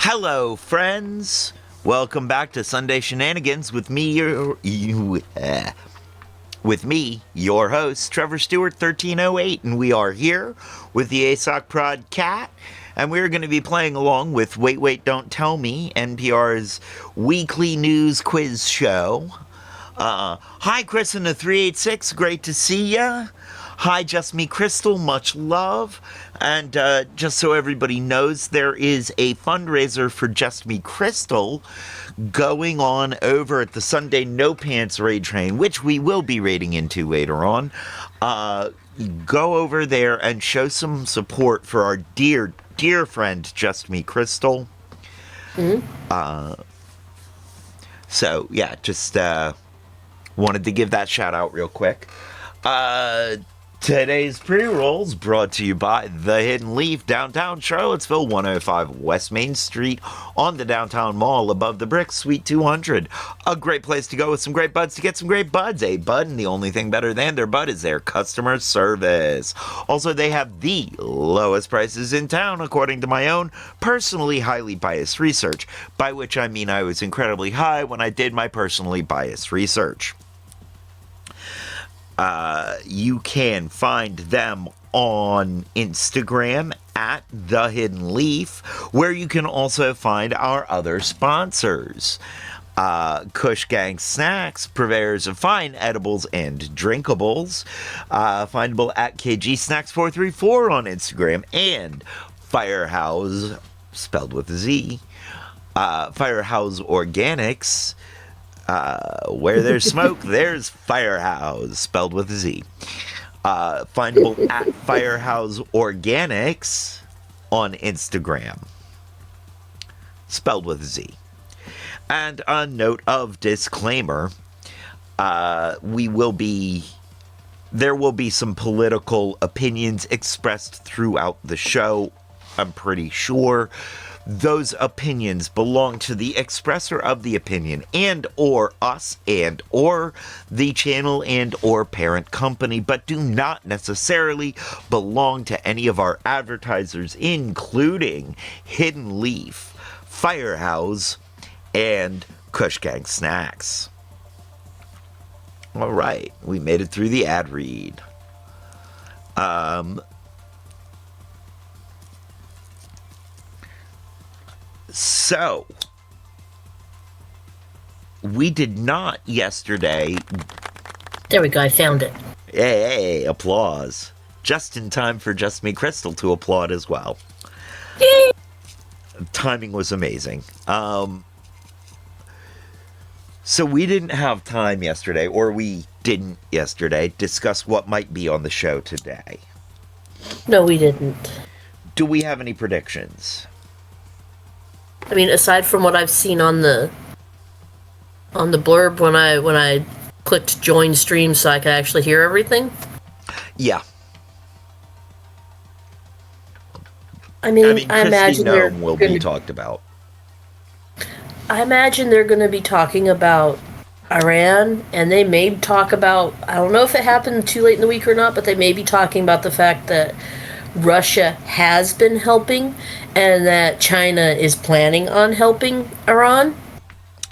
Hello, friends. Welcome back to Sunday Shenanigans with me, your host, Trevor Stewart, 1308, and we are here with the ASOC Prod Cat, and we're going to be playing along with Wait, Wait, Don't Tell Me, NPR's weekly news quiz show. Hi, Chris in the 386, great to see ya. Hi, Just Me Crystal, much love. And just so everybody knows, there is a fundraiser for Just Me Crystal going on over at the Sunday No Pants Raid Train, which we will be raiding into later on. Go over there and show some support for our dear, dear friend, Just Me Crystal. Mm-hmm. So, yeah, just wanted to give that shout out real quick. Today's pre-rolls brought to you by The Hidden Leaf, downtown Charlottesville, 105 West Main Street, on the downtown mall above the Bricks, Suite 200. A great place to go with some great buds to get some great buds. A bud, and the only thing better than their bud is their customer service. Also, they have the lowest prices in town, according to my own personally highly biased research, by which I mean I was incredibly high when I did my personally biased research. You can find them on Instagram at The Hidden Leaf, where you can also find our other sponsors. Kush Gang Snacks, purveyors of fine edibles and drinkables, findable at KG Snacks 434 on Instagram, and Firehouse, spelled with a Z, Firehouse Organics. Where there's smoke, there's Firehouse, spelled with a Z. Findable at Firehouse Organics on Instagram, spelled with a Z. And a note of disclaimer, there will be some political opinions expressed throughout the show, I'm pretty sure. Those opinions belong to the expressor of the opinion and or us and or the channel and or parent company, but do not necessarily belong to any of our advertisers, including Hidden Leaf, Firehouse, and Kush Gang Snacks. All right, we made it through the ad read. So, we did not yesterday... There we go, I found it. Hey, applause. Just in time for Just Me Crystal to applaud as well. Timing was amazing. So we didn't have time yesterday, or we didn't yesterday, discuss what might be on the show today. No, we didn't. Do we have any predictions? I mean, aside from what I've seen on the blurb when I clicked join stream so I could actually hear everything. Yeah. I mean I imagine there will be talked about. I imagine they're going to be talking about Iran, and they may talk about, I don't know if it happened too late in the week or not, but they may be talking about the fact that Russia has been helping, and that China is planning on helping Iran.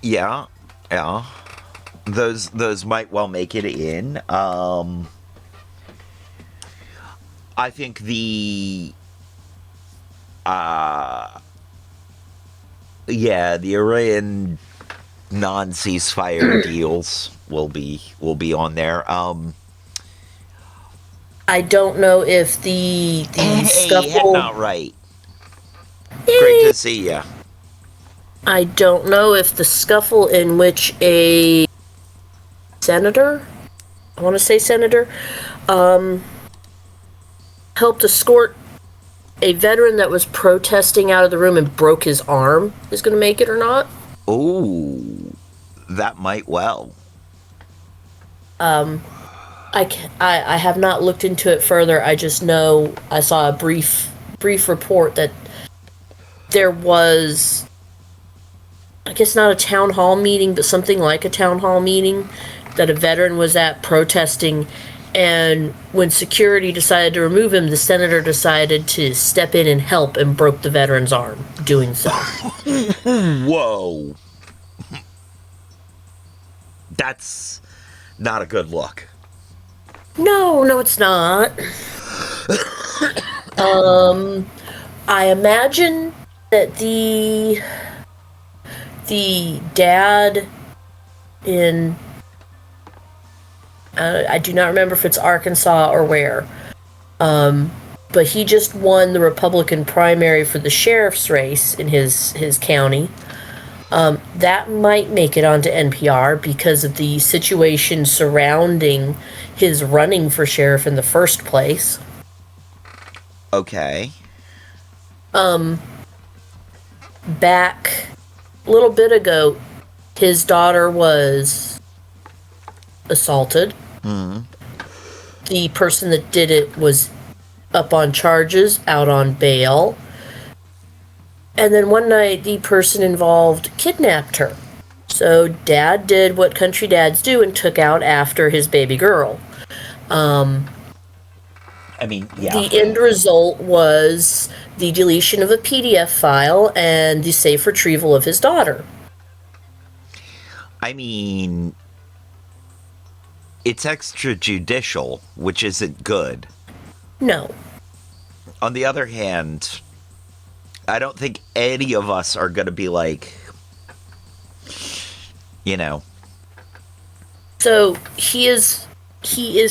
Yeah. Those might well make it in. I think the Iran non-ceasefire deals will be on there. I don't know if the scuffle... not right. Great to see ya. I don't know if the scuffle in which a senator, I want to say senator, helped escort a veteran that was protesting out of the room and broke his arm is going to make it or not. Oh, that might well. I have not looked into it further. I just know I saw a brief report that there was, I guess not a town hall meeting, but something like a town hall meeting that a veteran was at protesting, And when security decided to remove him, the senator decided to step in and help and broke the veteran's arm doing so. Whoa. That's not a good look. No, it's not. I imagine that the dad in I do not remember if it's Arkansas or where, but he just won the Republican primary for the sheriff's race in his county. That might make it onto NPR because of the situation surrounding his running for sheriff in the first place. Okay. Back a little bit ago, his daughter was assaulted. The person that did it was up on charges, out on bail. And then one night, the person involved kidnapped her. So dad did what country dads do and took out after his baby girl. I mean, yeah. The end result was the deletion of a PDF file and the safe retrieval of his daughter. I mean, it's extrajudicial, which isn't good. No. On the other hand, I don't think any of us are going to be like, you know. So he is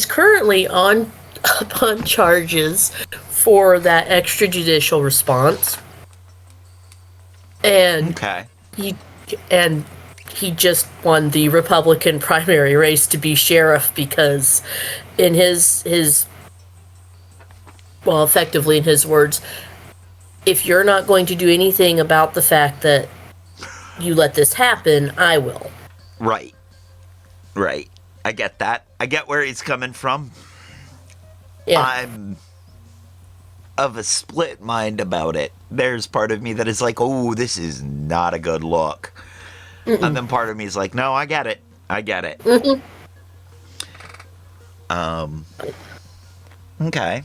currently up on charges for that extrajudicial response. And Okay. he just won the Republican primary race to be sheriff because in his well, effectively in his words, if you're not going to do anything about the fact that you let this happen, I will. Right. I get that. I get where he's coming from. Yeah. I'm of a split mind about it. There's part of me that is like, oh, this is not a good look. And then part of me is like, no, I get it. Okay.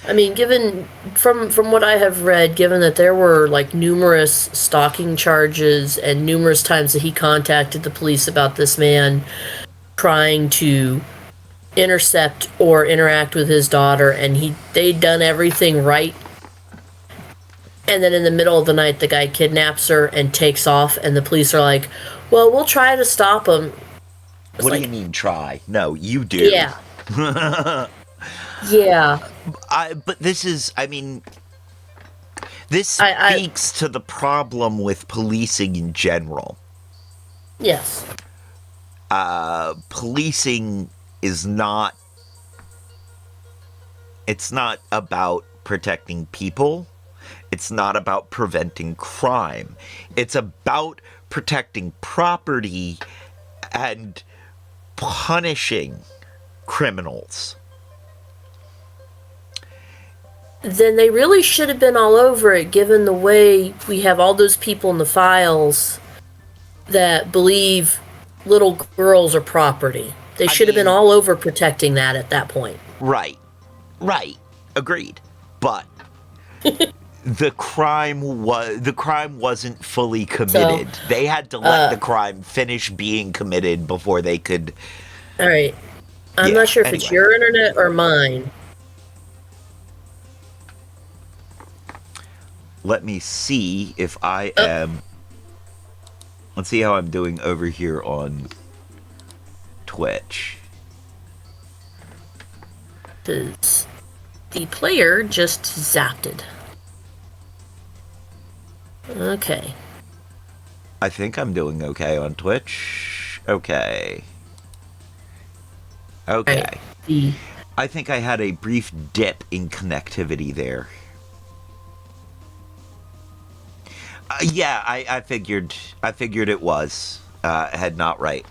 I mean, given from what I have read, given that there were like numerous stalking charges and numerous times that he contacted the police about this man trying to intercept or interact with his daughter, and they'd done everything right, and then in the middle of the night the guy kidnaps her and takes off, and the police are like, well, we'll try to stop him. What do you mean try? No, you do. Yeah. Yeah. But this is, I mean, this speaks to the problem with policing in general. Yes. Policing is not, it's not about protecting people. It's not about preventing crime. It's about protecting property and punishing criminals. Then they really should have been all over it, given the way we have all those people in the files that believe little girls are property. They should have been all over protecting that at that point. Right. Agreed. But the crime wasn't fully committed. So, they had to let the crime finish being committed before they could. All right. I'm not sure if it's your internet or mine. Let me see if I am. Let's see how I'm doing over here on Twitch. The player just zapped. Okay. I think I'm doing okay on Twitch. Okay. Right. I think I had a brief dip in connectivity there. I figured it was head not right.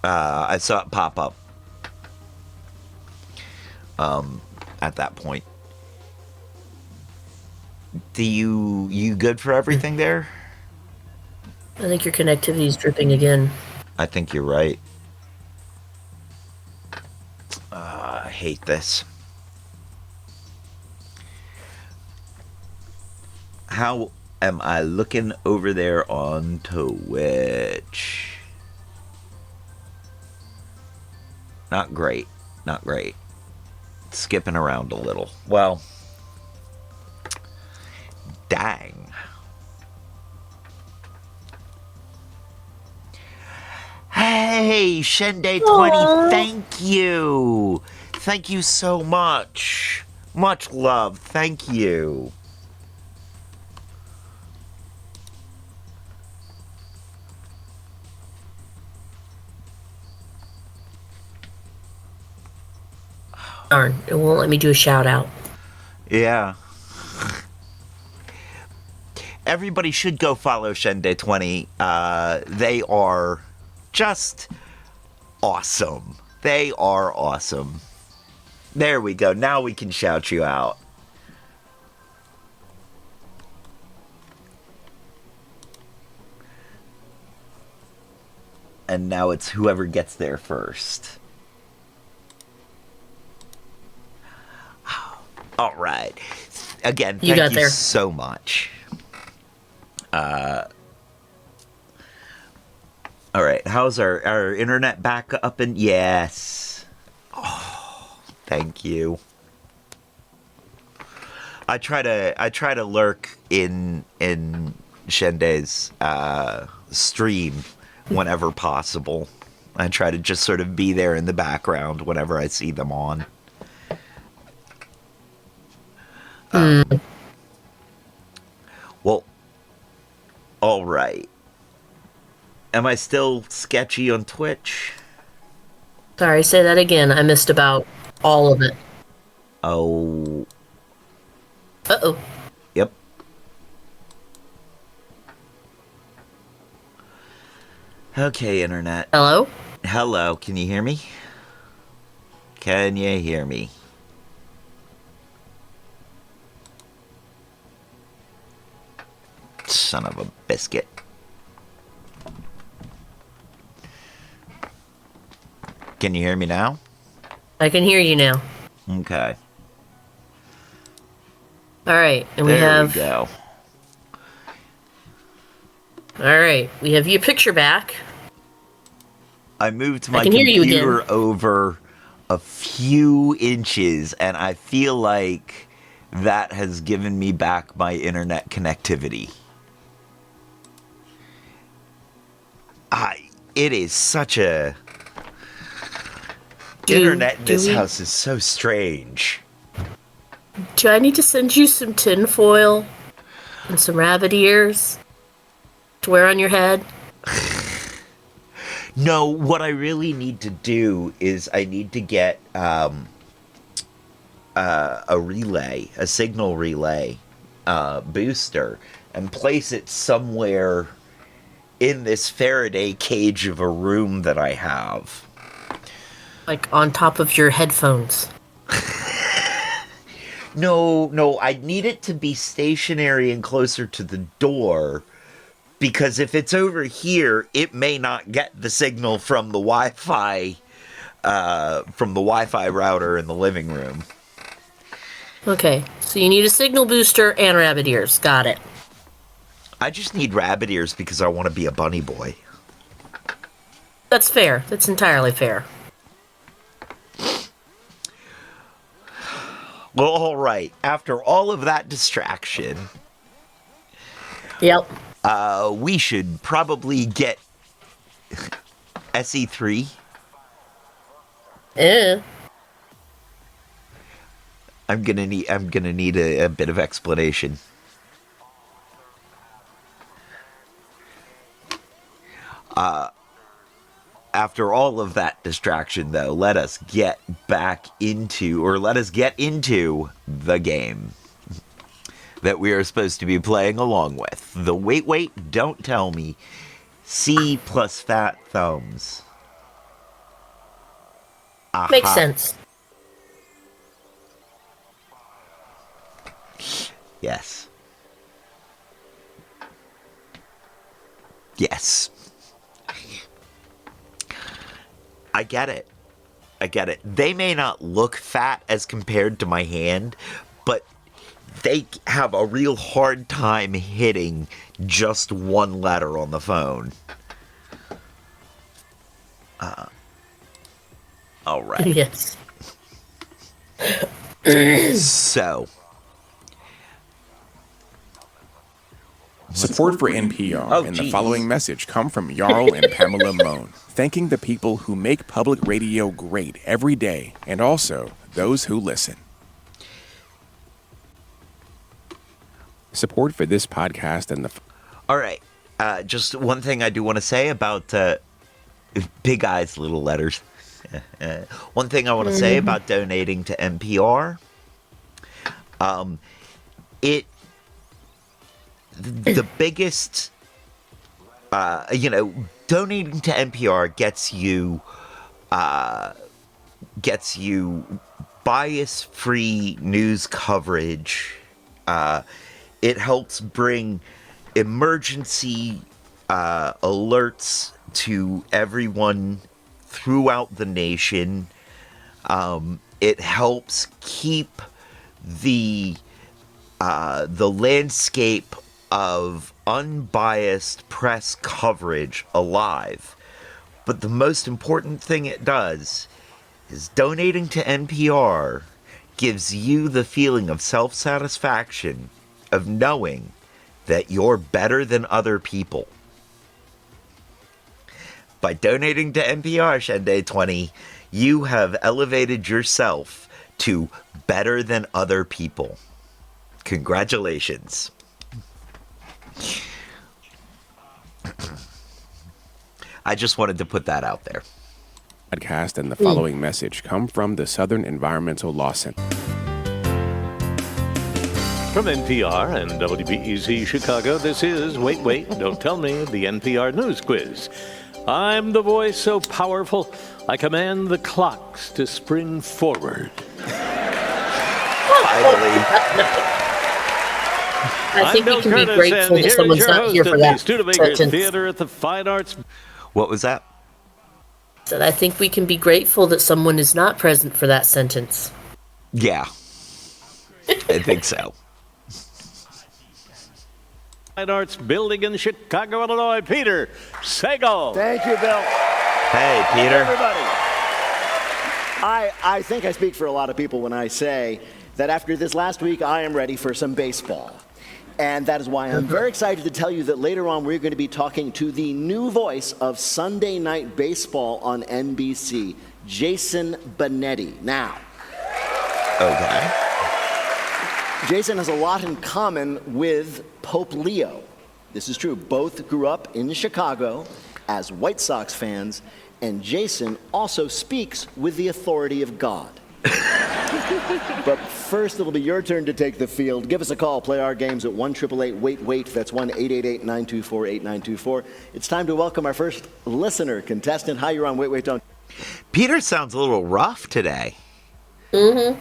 I saw it pop up at that point. You good for everything there? I think your connectivity is dripping again. I think you're right. hate this. How am I looking over there on Twitch? Not great. Not great. Skipping around a little. Well, dang. Hey, Shende20, thank you. Thank you so much. Much love. Thank you. Darn, it won't let me do a shout out. Yeah. Everybody should go follow Shende20. They are just awesome. They are awesome. There we go. Now we can shout you out. And now it's whoever gets there first. All right. Again, thank you so much. All right. How's our internet back up? And yes. Oh, thank you. I try to lurk in Shende's stream whenever possible. I try to just sort of be there in the background whenever I see them on. Well, all right. Am I still sketchy on Twitch? Sorry, say that again. I missed about all of it. Oh. Uh-oh. Yep. Okay, internet. Hello? Hello, can you hear me? Can you hear me? Son of a biscuit. Can you hear me now? I can hear you now. Okay. All right, and there we go. All right, we have your picture back. I moved my computer over a few inches, and I feel like that has given me back my internet connectivity. It is such a... internet in this house is so strange. Do I need to send you some tinfoil and some rabbit ears to wear on your head? No, what I really need to do is I need to get a relay, a signal relay booster, and place it somewhere in this Faraday cage of a room that I have. Like on top of your headphones. No, I need it to be stationary and closer to the door, because if it's over here, it may not get the signal from the Wi-Fi router in the living room. Okay, so you need a signal booster and rabbit ears. Got it. I just need rabbit ears because I want to be a bunny boy. That's fair. That's entirely fair. Well, all right. After all of that distraction... Yep. We should probably get SE3. I'm gonna need a bit of explanation. After all of that distraction, though, let us get into the game that we are supposed to be playing along with. The Wait, Don't Tell Me C plus Fat Thumbs. Aha. Makes sense. Yes. Yes. I get it. I get it. They may not look fat as compared to my hand, but they have a real hard time hitting just one letter on the phone. All right. Yes. So, Support for NPR Oh, and geez. the following message come from Jarl and Pamela Moan, thanking the people who make public radio great every day and also those who listen. Support for this podcast and the... all right. Just one thing I do want to say about big eyes, little letters. One thing I want to say about donating to NPR. The biggest, donating to NPR gets you bias-free news coverage. It helps bring emergency alerts to everyone throughout the nation. It helps keep the landscape of unbiased press coverage alive. But the most important thing it does is donating to NPR gives you the feeling of self-satisfaction of knowing that you're better than other people. By donating to NPR, Shenday 20, you have elevated yourself to better than other people. Congratulations. I just wanted to put that out there. Podcast and the following message come from the Southern Environmental Law Center. From NPR and WBEZ Chicago, this is Wait, Wait, Don't Tell Me, the NPR News Quiz. I'm the voice so powerful, I command the clocks to spring forward. I think we can be grateful that someone's not here for that sentence. Theater at the Fine Arts. What was that? So I think we can be grateful that someone is not present for that sentence. Yeah. I think so. Fine Arts Building in Chicago, Illinois. Peter Sagal. Thank you, Bill. Hey, Peter. Everybody. I think I speak for a lot of people when I say that after this last week, I am ready for some baseball. And that is why I'm very excited to tell you that later on we're going to be talking to the new voice of Sunday Night Baseball on NBC, Jason Benetti. Now, Okay. Jason has a lot in common with Pope Leo. This is true. Both grew up in Chicago as White Sox fans, and Jason also speaks with the authority of God. But first, it'll be your turn to take the field. Give us a call. Play our games at 1-888-WAIT-WAIT. That's 1-888-924-8924. It's time to welcome our first listener contestant. Hi, you're on Wait, Wait, Don't. Peter sounds a little rough today. Mm-hmm.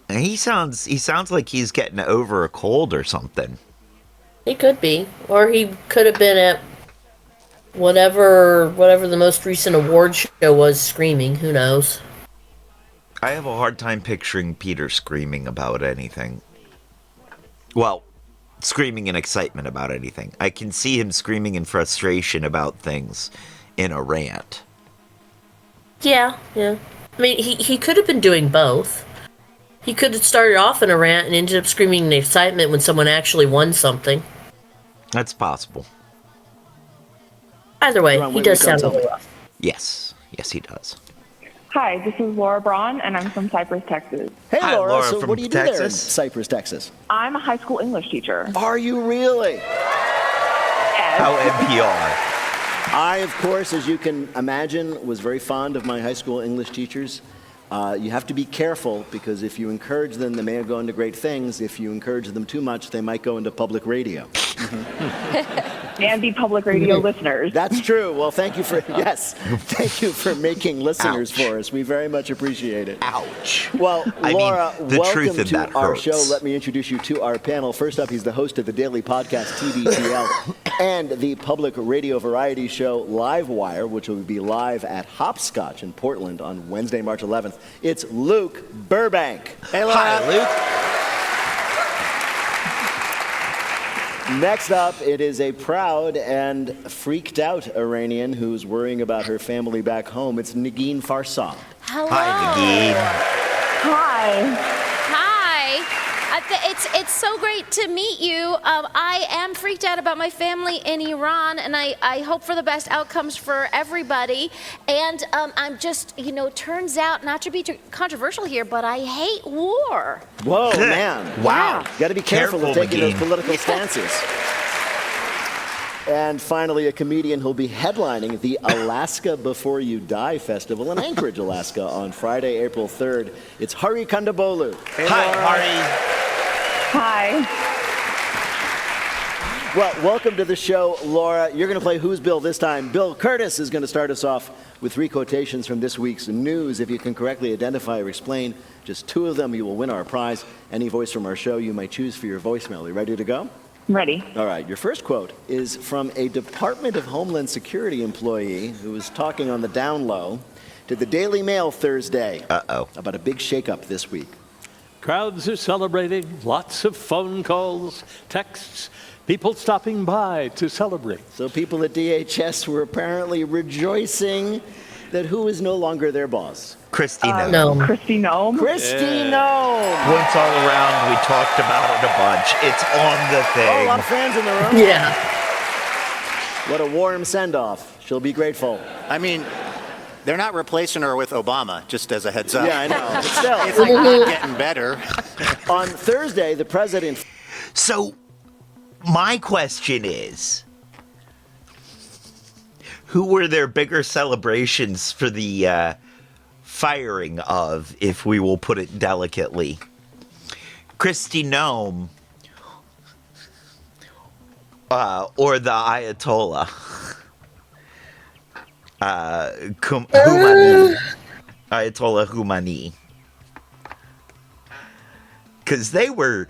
And he sounds like he's getting over a cold or something. He could be. Or he could have been at whatever the most recent award show was screaming. Who knows? I have a hard time picturing Peter screaming about anything. Well, screaming in excitement about anything. I can see him screaming in frustration about things in a rant. Yeah. I mean, he could have been doing both. He could have started off in a rant and ended up screaming in excitement when someone actually won something. That's possible. Either way, he does sound a little rough. Yes, he does. Hi, this is Laura Braun, and I'm from Cypress, Texas. Hey, Hi, Laura. Laura So from what do you do there in Texas? Cypress, Texas? I'm a high school English teacher. Are you really? Yes. How NPR. I, of course, as you can imagine, was very fond of my high school English teachers. You have to be careful because if you encourage them, they may go into great things. If you encourage them too much, they might go into public radio. And the public radio listeners. That's true. Well, thank you for making listeners for us. We very much appreciate it. Ouch. Well, Laura, the truth welcome in to that our hurts. show. Let me introduce you to our panel. First up, he's the host of the daily podcast TBTL and the public radio variety show Livewire, which will be live at Hopscotch in Portland on Wednesday, March 11th. It's Luke Burbank. Hey, Laura. Hi, Luke. Next up, it is a proud and freaked out Iranian who's worrying about her family back home. It's Negin Farsad. Hello. Hi, Nagin. Hi. Hi. It's so great to meet you. I am freaked out about my family in Iran, and I hope for the best outcomes for everybody. And I'm just, turns out, not to be too controversial here, but I hate war. Whoa, man. Wow. You got to be careful of taking those political stances. And finally, a comedian who'll be headlining the Alaska Before You Die Festival in Anchorage, Alaska on Friday, April 3rd. It's Hari Kondabolu. Hey, Hi, Laura. Hari. Hi. Well, welcome to the show, Laura. You're going to play Who's Bill this time. Bill Curtis is going to start us off with 3 quotations from this week's news. If you can correctly identify or explain just 2 of them, you will win our prize. Any voice from our show you might choose for your voicemail. Are you ready to go? Ready. All right. Your first quote is from a Department of Homeland Security employee who was talking on the down low to the Daily Mail Thursday about a big shakeup this week. Crowds are celebrating, lots of phone calls, texts, people stopping by to celebrate. So people at DHS were apparently rejoicing that who is no longer their boss? Christy Nome. No. Christy Nome. Christy Nome. Once all around, we talked about it a bunch. It's on the Oh, a thing. lot of fans in the room. Yeah. What a warm send-off. She'll be grateful. I mean, they're not replacing her with Obama, just as a heads up. Yeah, I know. But still, It's like not getting better. on Thursday, the president... So, my question is, who were their bigger celebrations for the firing of, if we will put it delicately, Christy Nome or the Ayatollah? Khomeini. Ayatollah Khomeini. Because they were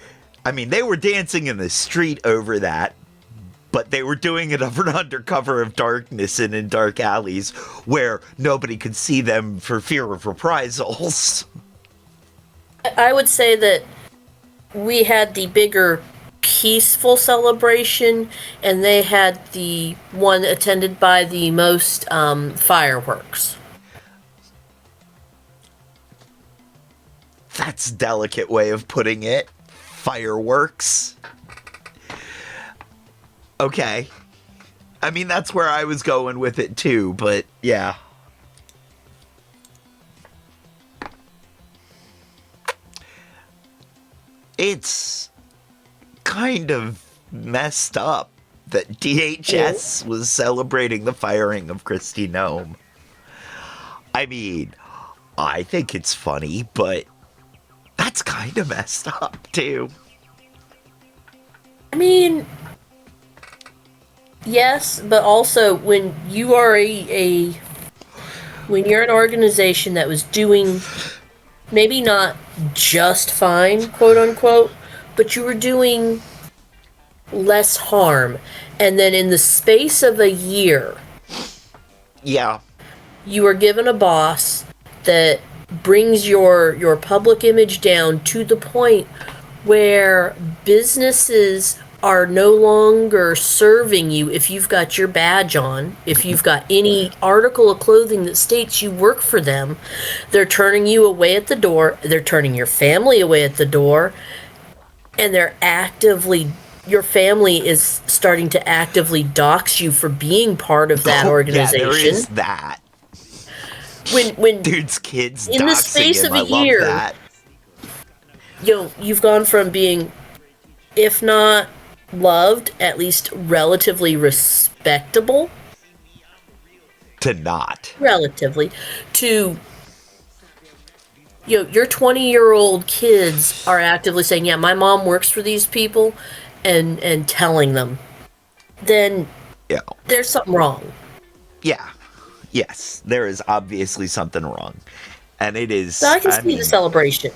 dancing in the street over that, but they were doing it under cover of darkness and in dark alleys where nobody could see them for fear of reprisals. I would say that we had the bigger peaceful celebration, and they had the one attended by the most fireworks. That's a delicate way of putting it. Fireworks. Okay. I mean, that's where I was going with it too, but yeah. It's kind of messed up that DHS was celebrating the firing of Christy Nome. I mean, I think it's funny, but that's kind of messed up too. I mean, yes, but also when you are when you're an organization that was doing maybe not just fine, quote unquote, but you were doing less harm, and then in the space of a year, Yeah. you are given a boss that brings your public image down to the point where businesses are no longer serving you if you've got your badge on, if you've got any article of clothing that states you work for them. They're turning you away at the door, they're turning your family away at the door, and your family is starting to actively dox you for being part of that organization. Yeah, there is that. When Dude's kids in the doxing space him. of a I love year, that. you've gone from being, if not loved, at least relatively respectable, To not. relatively, to your 20-year-old kids are actively saying, yeah, my mom works for these people, and telling them, then Yeah. there's something wrong. Yeah. Yes, there is obviously something wrong. And it is... So I can see the celebration.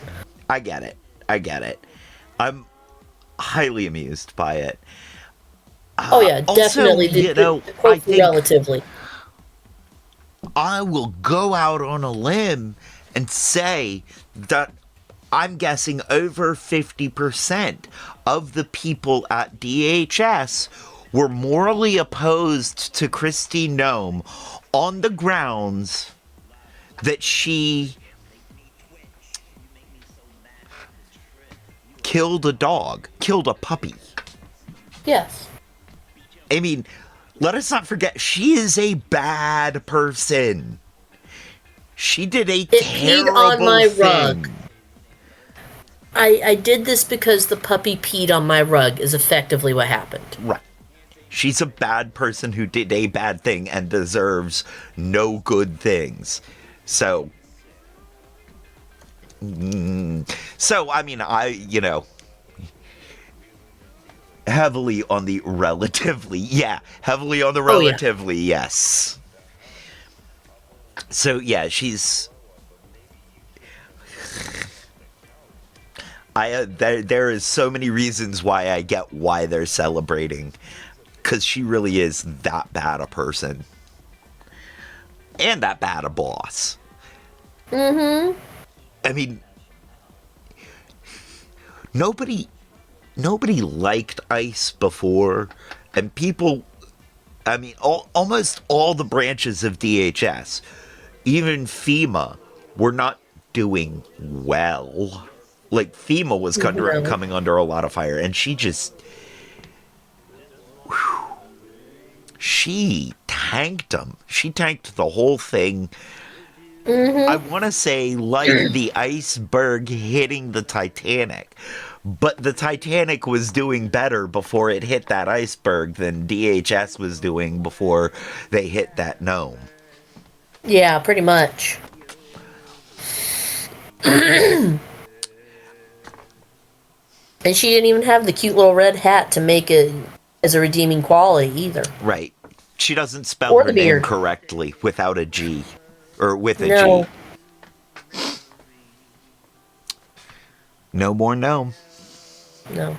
I get it. I'm highly amused by it. Oh yeah, also, definitely. you know, I think relatively. I will go out on a limb and say that I'm guessing over 50% of the people at DHS were morally opposed to Kristi Noem on the grounds that she killed a puppy. Yes. I mean, let us not forget, she is a bad person. She did a terrible on my thing. rug. I did this because the puppy peed on my rug is effectively what happened. Right. She's a bad person who did a bad thing and deserves no good things. So, I mean, heavily on the relatively, yes. So, yeah, she's... there is so many reasons why I get why they're celebrating. Because she really is that bad a person. And that bad a boss. Mm-hmm. I mean, nobody liked ICE before. And people, almost all the branches of DHS, even FEMA, were not doing well. Like, FEMA was coming under a lot of fire. And she just... She tanked them. She tanked the whole thing. Mm-hmm. I want to say like the iceberg hitting the Titanic. But the Titanic was doing better before it hit that iceberg than DHS was doing before they hit that Noem. Yeah, pretty much. And she didn't even have the cute little red hat to make it as a redeeming quality either. Right. She doesn't spell her name correctly without a G. Or with a G. No more Noem. No.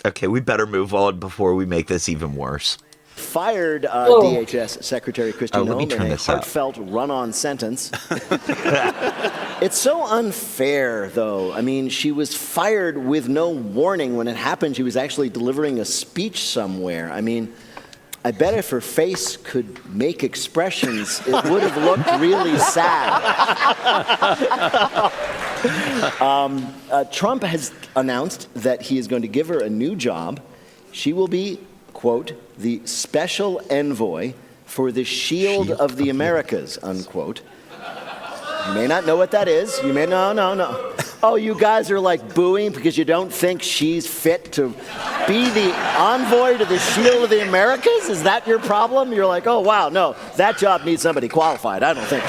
Okay, we better move on before we make this even worse. Fired DHS Secretary Kristi Noem in a heartfelt run-on sentence. It's so unfair, though. I mean, she was fired with no warning when it happened. She was actually delivering a speech somewhere. I mean, I bet if her face could make expressions, it would have looked really sad. Trump has announced that he is going to give her a new job. She will be, quote, the special envoy for the Shield of the Americas, unquote. You may not know what that is. You may, no. Oh, you guys are like booing because you don't think she's fit to be the envoy to the Shield of the Americas? Is that your problem? You're like, oh, wow, no, that job needs somebody qualified. I don't think.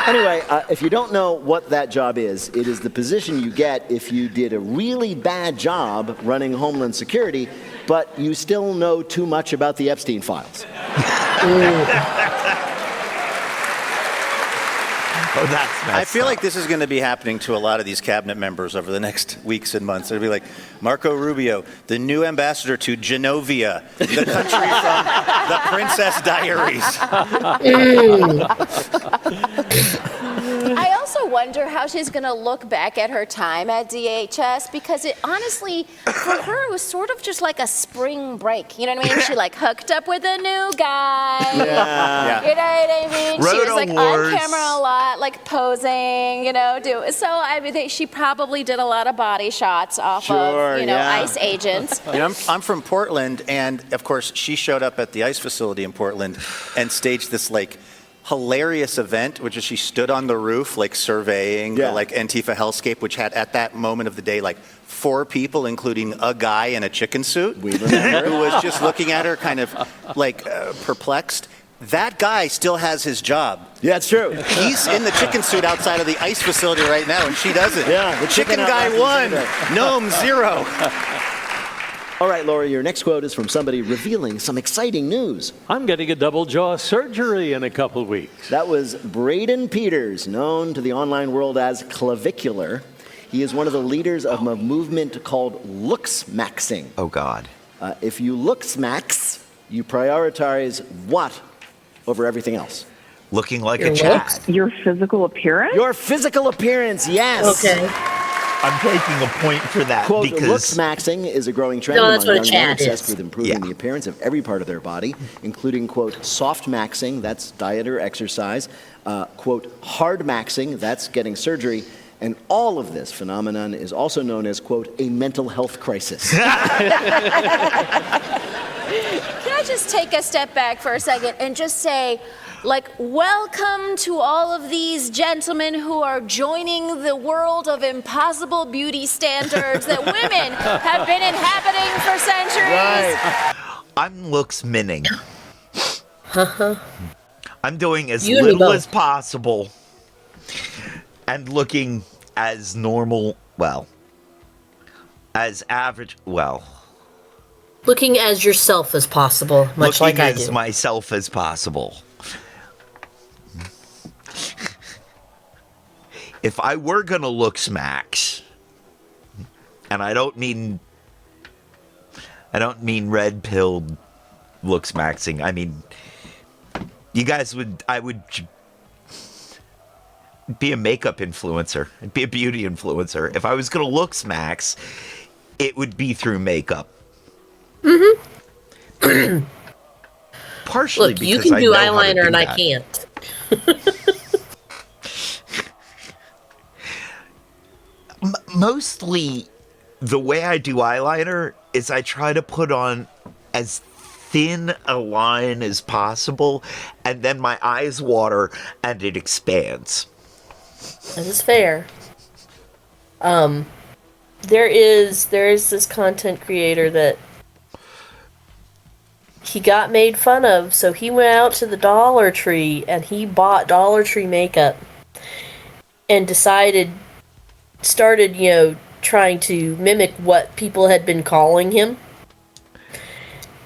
Anyway, if you don't know what that job is, it is the position you get if you did a really bad job running Homeland Security, but you still know too much about the Epstein files. Oh, that's messed I feel up. like this is going to be happening to a lot of these cabinet members over the next weeks and months. It'll be like Marco Rubio, the new ambassador to Genovia, the country from the Princess Diaries. I also wonder how she's going to look back at her time at DHS, because it honestly, for her, it was sort of just like a spring break. You know what I mean? She like hooked up with a new guy. Yeah. You know what I mean? She was like Wars. on camera a lot, like posing, So, I mean, she probably did a lot of body shots off of, ICE agents. I'm from Portland, and of course, she showed up at the ICE facility in Portland and staged this like hilarious event, which is she stood on the roof, like surveying the like Antifa hellscape, which had at that moment of the day like 4 people, including a guy in a chicken suit, who was just looking at her kind of like perplexed. That guy still has his job. Yeah, it's true. He's in the chicken suit outside of the ICE facility right now, and she doesn't. Yeah, the chicken guy won. Noem 0. All right, Laura, your next quote is from somebody revealing some exciting news. I'm getting a double jaw surgery in a couple weeks. That was Braden Peters, known to the online world as Clavicular. He is one of the leaders of a movement called looks-maxing. Oh, God. If you looks-max, you prioritize what over everything else? Looking like Your a Chad. looks? Your physical appearance? Your physical appearance, yes. Okay. I'm taking a point for that Quote, because looks-maxing is a growing trend No, that's among what a young men Chad obsessed is. with improving Yeah. the appearance of every part of their body, including, quote, soft-maxing, that's diet or exercise, quote, hard-maxing, that's getting surgery, and all of this phenomenon is also known as, quote, a mental health crisis. Can I just take a step back for a second and just say, like, welcome to all of these gentlemen who are joining the world of impossible beauty standards that women have been inhabiting for centuries. Right. I'm looks-minning. I'm doing as You and me little both. as possible and looking as normal, well, as average, well, Looking as yourself as possible, much looking like I as do. myself as possible. If I were gonna looks-max, and I don't mean red-pilled looks-maxing, I mean, I would be a makeup influencer. I'd be a beauty influencer. If I was going to looks-max, it would be through makeup. Mm-hmm. Partially Look, because you can I do know how to eyeliner do and I that. can't. Mostly, the way I do eyeliner is I try to put on as thin a line as possible, and then my eyes water and it expands. That is fair. There is this content creator that he got made fun of, so he went out to the Dollar Tree and he bought Dollar Tree makeup and started, trying to mimic what people had been calling him.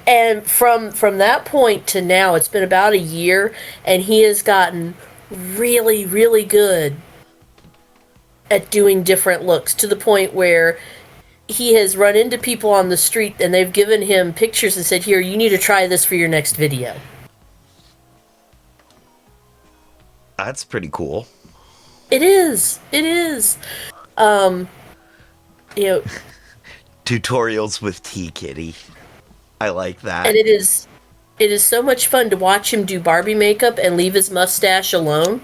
And from that point to now, it's been about a year, and he has gotten really, really good at doing different looks, to the point where he has run into people on the street and they've given him pictures and said, "Here, you need to try this for your next video." That's pretty cool. It is. It is. Tutorials with T Kitty. I like that. And it is so much fun to watch him do Barbie makeup and leave his mustache alone.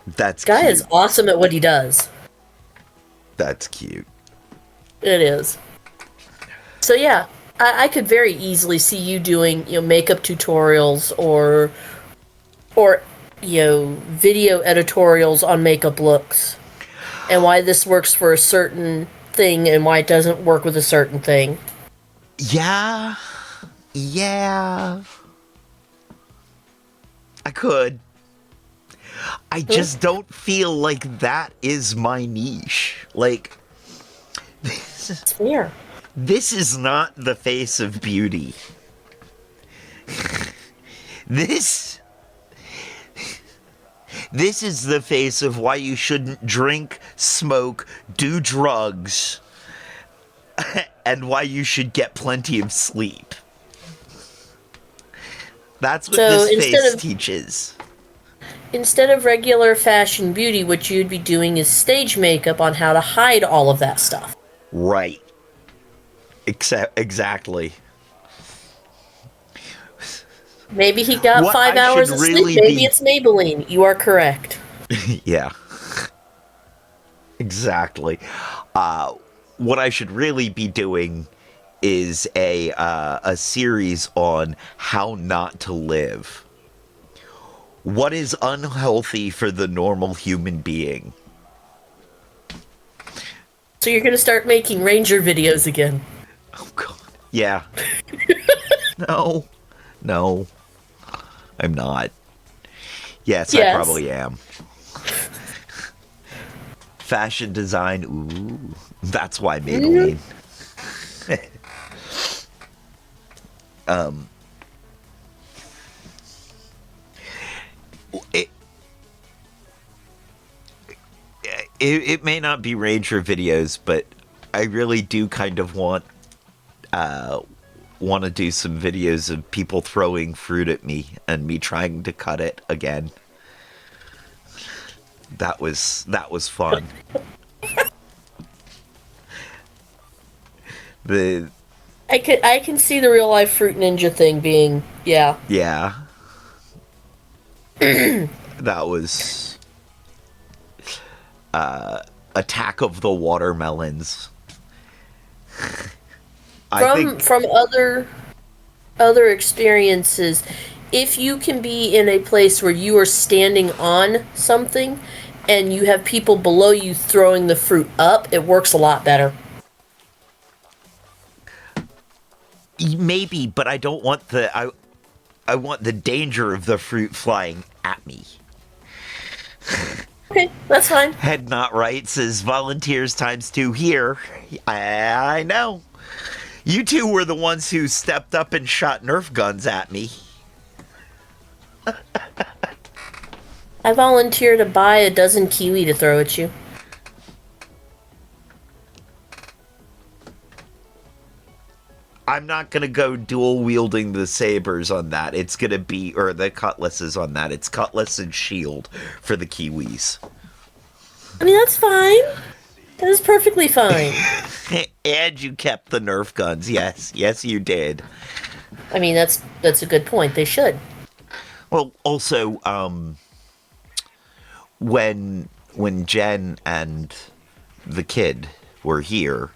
That's Guy cute. is awesome at what he does. That's cute. It is. So yeah, I could very easily see you doing, makeup tutorials or video editorials on makeup looks and why this works for a certain thing and why it doesn't work with a certain thing. Yeah. I could. I just don't feel like that is my niche. Like, It's fair. this is not the face of beauty. This is the face of why you shouldn't drink, smoke, do drugs, and why you should get plenty of sleep. That's what So this instead face of- teaches. Instead of regular fashion beauty, what you'd be doing is stage makeup on how to hide all of that stuff. Right. Exactly. Maybe he got What 5 I hours should of really sleep. Maybe be- it's Maybelline. You are correct. Yeah. Exactly. What I should really be doing is a series on how not to live. What is unhealthy for the normal human being? So you're going to start making Ranger videos again. Oh, God. Yeah. No, I'm not. Yes, I Yes. probably am. Fashion design. Ooh, that's why Maybelline. It may not be Ranger videos, but I really do kind of want to do some videos of people throwing fruit at me and me trying to cut it again. That was fun. I can see the real life fruit ninja thing being yeah. That was Attack of the Watermelons. From other experiences, if you can be in a place where you are standing on something and you have people below you throwing the fruit up, it works a lot better. Maybe, but I don't want I want the danger of the fruit flying at me. Okay, that's fine. Head Not Right says volunteers ×2 here. I know. You two were the ones who stepped up and shot Nerf guns at me. I volunteer to buy a dozen kiwi to throw at you. I'm not going to go dual wielding the sabers on that. It's going to be, or the cutlasses on that. It's cutlass and shield for the kiwis. I mean, that's fine. That is perfectly fine. And you kept the Nerf guns. Yes, you did. I mean, that's a good point. They should. Well, also, when Jen and the kid were here,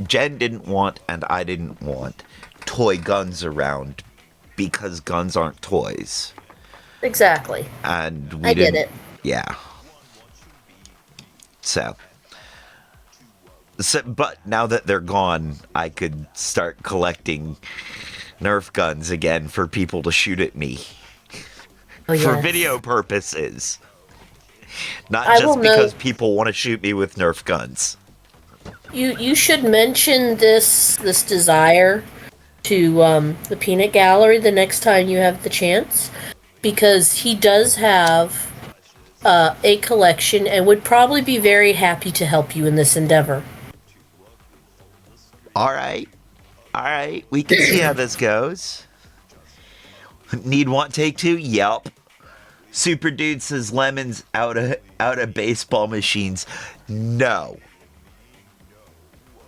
Jen didn't want, and I didn't want toy guns around because guns aren't toys. Exactly. And I get it. Yeah. So, but now that they're gone, I could start collecting Nerf guns again for people to shoot at me. Oh, yes. For video purposes. Not just because people want to shoot me with Nerf guns. You should mention this desire to the Peanut Gallery the next time you have the chance, because he does have a collection and would probably be very happy to help you in this endeavor. All right. We can see how this goes. Need, want, take two? Yep. Super Dude says lemons out of baseball machines. No.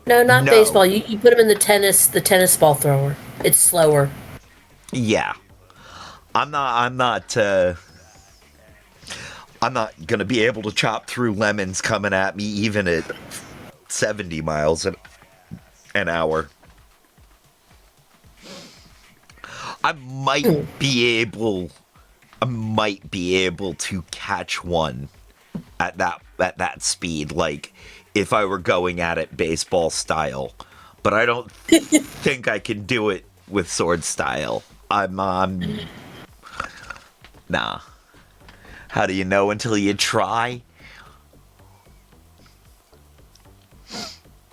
No, not baseball. You put them in the tennis ball thrower. It's slower. Yeah. I'm not gonna be able to chop through lemons coming at me even at 70 miles an hour. I might be able to catch one at that speed, like if I were going at it baseball style, but I don't think I can do it with sword style. Nah. How do you know until you try?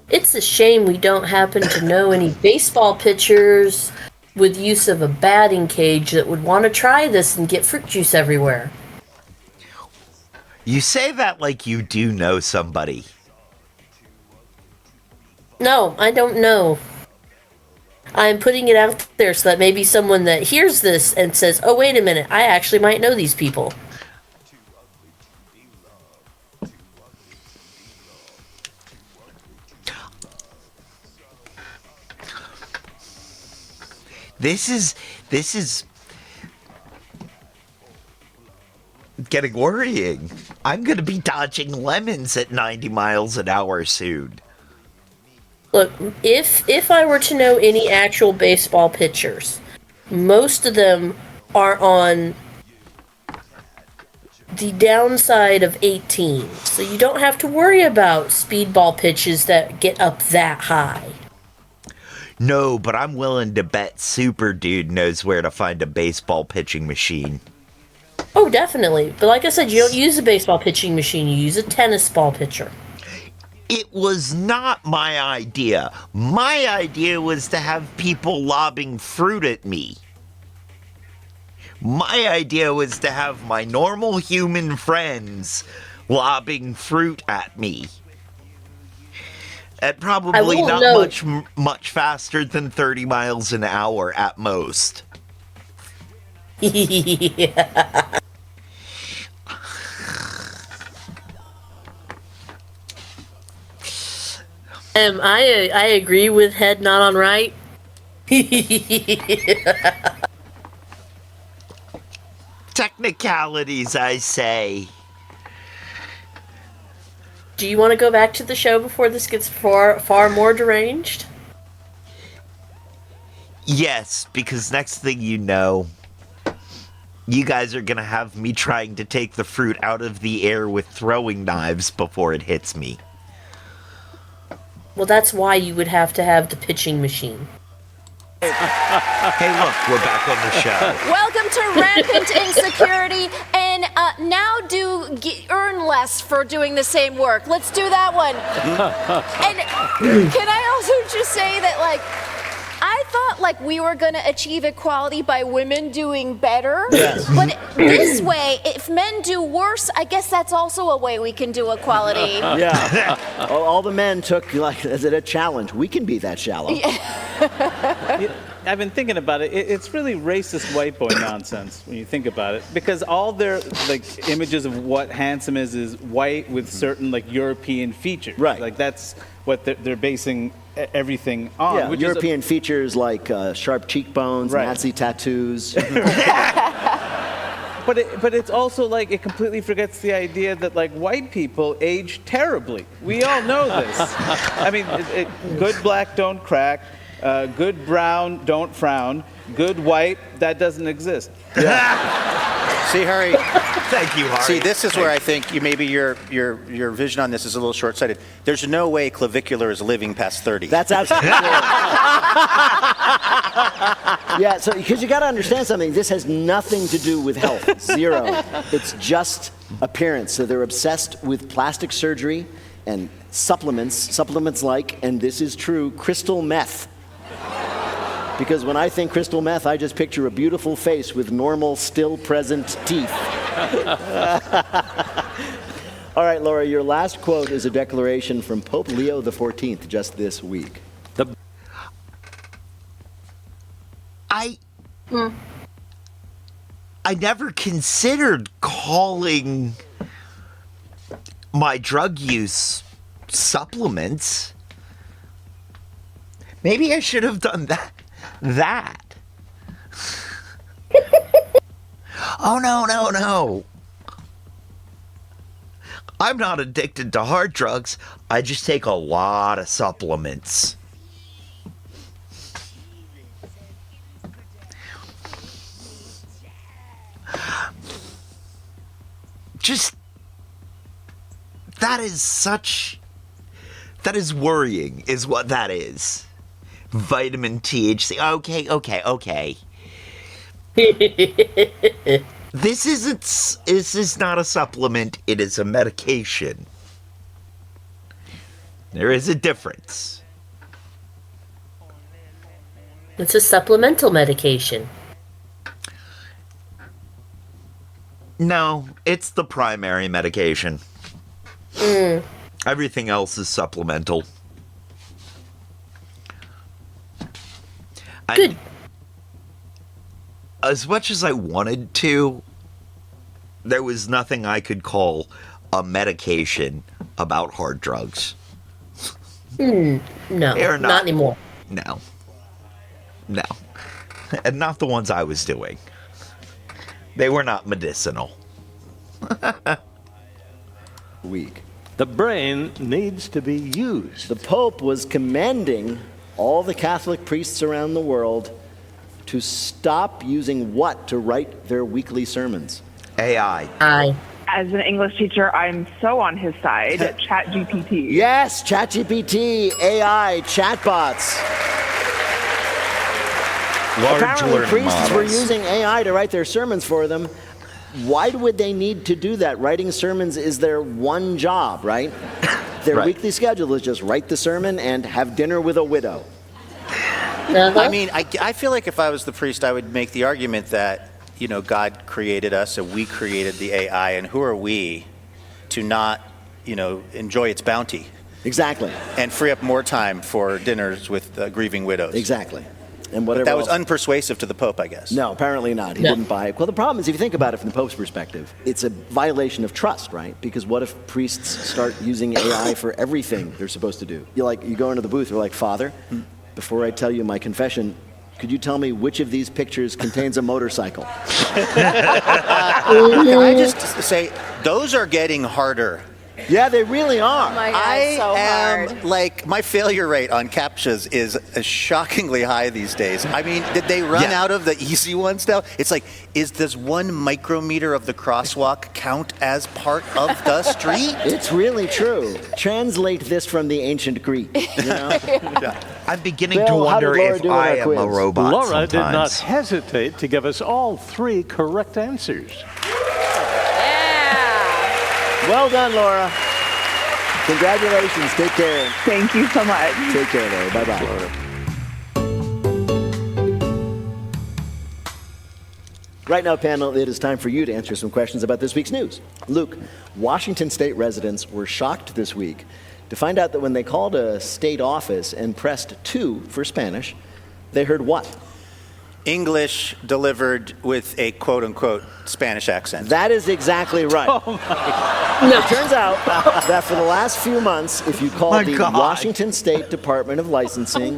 It's a shame we don't happen to know any baseball pitchers with use of a batting cage that would want to try this and get fruit juice everywhere. You say that like you do know somebody. No, I don't know. I'm putting it out there so that maybe someone that hears this and says, oh, wait a minute, I actually might know these people. This is getting worrying. I'm going to be dodging lemons at 90 miles an hour soon. Look, if I were to know any actual baseball pitchers, most of them are on the downside of 18. So you don't have to worry about speedball pitches that get up that high. No, but I'm willing to bet Super Dude knows where to find a baseball pitching machine. Oh, definitely. But like I said, you don't use a baseball pitching machine. You use a tennis ball pitcher. It was not my idea. My idea was to have people lobbing fruit at me. My idea was to have my normal human friends lobbing fruit at me. At probably not much faster than 30 miles an hour at most. Yeah. I agree with head not on right. Technicalities, I say. Do you want to go back to the show before this gets far more deranged? Yes, because next thing you know, you guys are gonna have me trying to take the fruit out of the air with throwing knives before it hits me. Well, that's why you would have to have the pitching machine. Hey, look, we're back on the show. Welcome to rampant insecurity, and now earn less for doing the same work. Let's do that one. And can I also just say that, like, I thought like we were going to achieve equality by women doing better. Yes. But this way, if men do worse, I guess that's also a way we can do equality. Yeah. All the men took, like, as a challenge. We can be that shallow. I've been thinking about it. It's really racist white boy nonsense when you think about it, because all their like images of what handsome is white with certain like European features. Right. Like that's what they're basing everything on. Yeah, which European features like sharp cheekbones, Right. Nazi tattoos. But it's also like it completely forgets the idea that like white people age terribly. We all know this. I mean, good black don't crack. Good brown, don't frown. Good white, that doesn't exist. See, Harry. Thank you, Harry. See, this is where I think your vision on this is a little short-sighted. There's no way clavicular is living past 30. That's absolutely true. Yeah, so because you got to understand something, this has nothing to do with health. Zero. It's just appearance. So they're obsessed with plastic surgery and supplements like, and this is true, crystal meth. Because when I think crystal meth, I just picture a beautiful face with normal, still present teeth. All right, Laura, your last quote is a declaration from Pope Leo XIV just this week. I never considered calling my drug use supplements. Maybe I should have done that. Oh, no. I'm not addicted to hard drugs. I just take a lot of supplements. That is worrying, is what that is. Vitamin THC. Okay. This is not a supplement, it is a medication. There is a difference. It's a supplemental medication. No, it's the primary medication. Everything else is supplemental. Good. As much as I wanted to, there was nothing I could call a medication about hard drugs. No, not anymore. No. And not the ones I was doing. They were not medicinal. Week. The brain needs to be used. The Pope was commending all the Catholic priests around the world to stop using what to write their weekly sermons? AI. As an English teacher, I'm so on his side. ChatGPT. Yes, ChatGPT, AI, chatbots. Large Apparently learning priests models. were using AI to write their sermons for them. why would they need to do that? Writing sermons is their one job, right? Their weekly schedule is just write the sermon and have dinner with a widow. I mean, I feel like if I was the priest, I would make the argument that, God created us and we created the AI, and who are we to not, enjoy its bounty? Exactly. And free up more time for dinners with grieving widows. Exactly. And whatever but that was else. unpersuasive to the Pope, I guess. No, apparently not. He didn't buy it. Well, the problem is, if you think about it from the Pope's perspective, it's a violation of trust, right? Because what if priests start using AI for everything they're supposed to do? You go into the booth, you're like, Father, before I tell you my confession, could you tell me which of these pictures contains a motorcycle? Can I just say, those are getting harder. Yeah, they really are. Oh my God, it's so hard. My failure rate on CAPTCHAs is shockingly high these days. I mean, did they run out of the easy ones now? It's like, does 1 micrometer of the crosswalk count as part of the street? It's really true. Translate this from the ancient Greek. I'm beginning to wonder if I am a robot Laura sometimes. did not hesitate to give us all 3 correct answers. Well done, Laura. Congratulations. Take care. Thank you so much. Take care, Laura. Bye-bye. Right now, panel, it is time for you to answer some questions about this week's news. Luke, Washington state residents were shocked this week to find out that when they called a state office and pressed 2 for Spanish, they heard what? English delivered with a quote-unquote Spanish accent. That is exactly right. No. It turns out that for the last few months, if you called the Washington State Department of Licensing,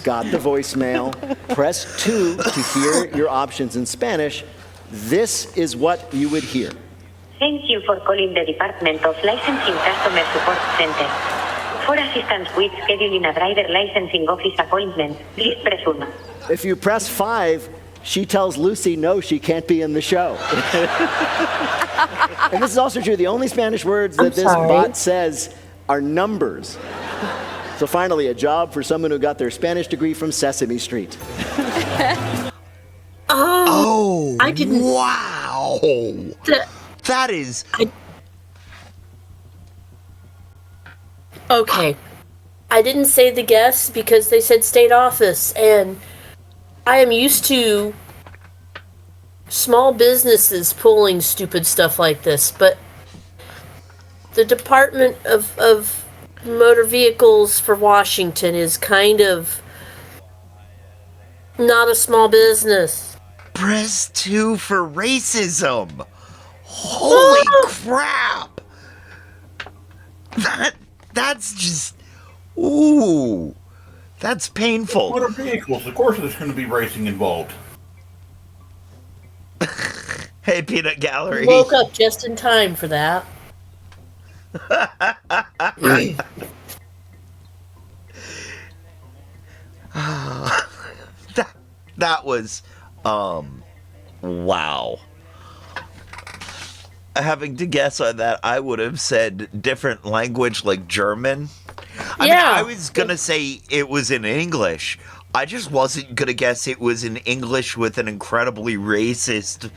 got the voicemail, pressed 2 to hear your options in Spanish, this is what you would hear. Thank you for calling the Department of Licensing Customer Support Center. For assistance with scheduling a driver licensing office appointment, please press 1. If you press 5, she tells Lucy no, she can't be in the show. And this is also true. The only Spanish words that this bot says are numbers. So finally, a job for someone who got their Spanish degree from Sesame Street. I didn't. Wow. That is. Okay. I didn't say the guess because they said state office, and I am used to small businesses pulling stupid stuff like this, but the Department of Motor Vehicles for Washington is kind of not a small business. Press 2 for racism. Holy crap. That's just. Ooh. That's painful. Motor vehicles, of course there's going to be racing involved. Hey, Peanut Gallery. Woke up just in time for that. That was, wow. Having to guess on that, I would have said different language like German. I mean, I was going to say it was in English. I just wasn't going to guess it was in English with an incredibly racist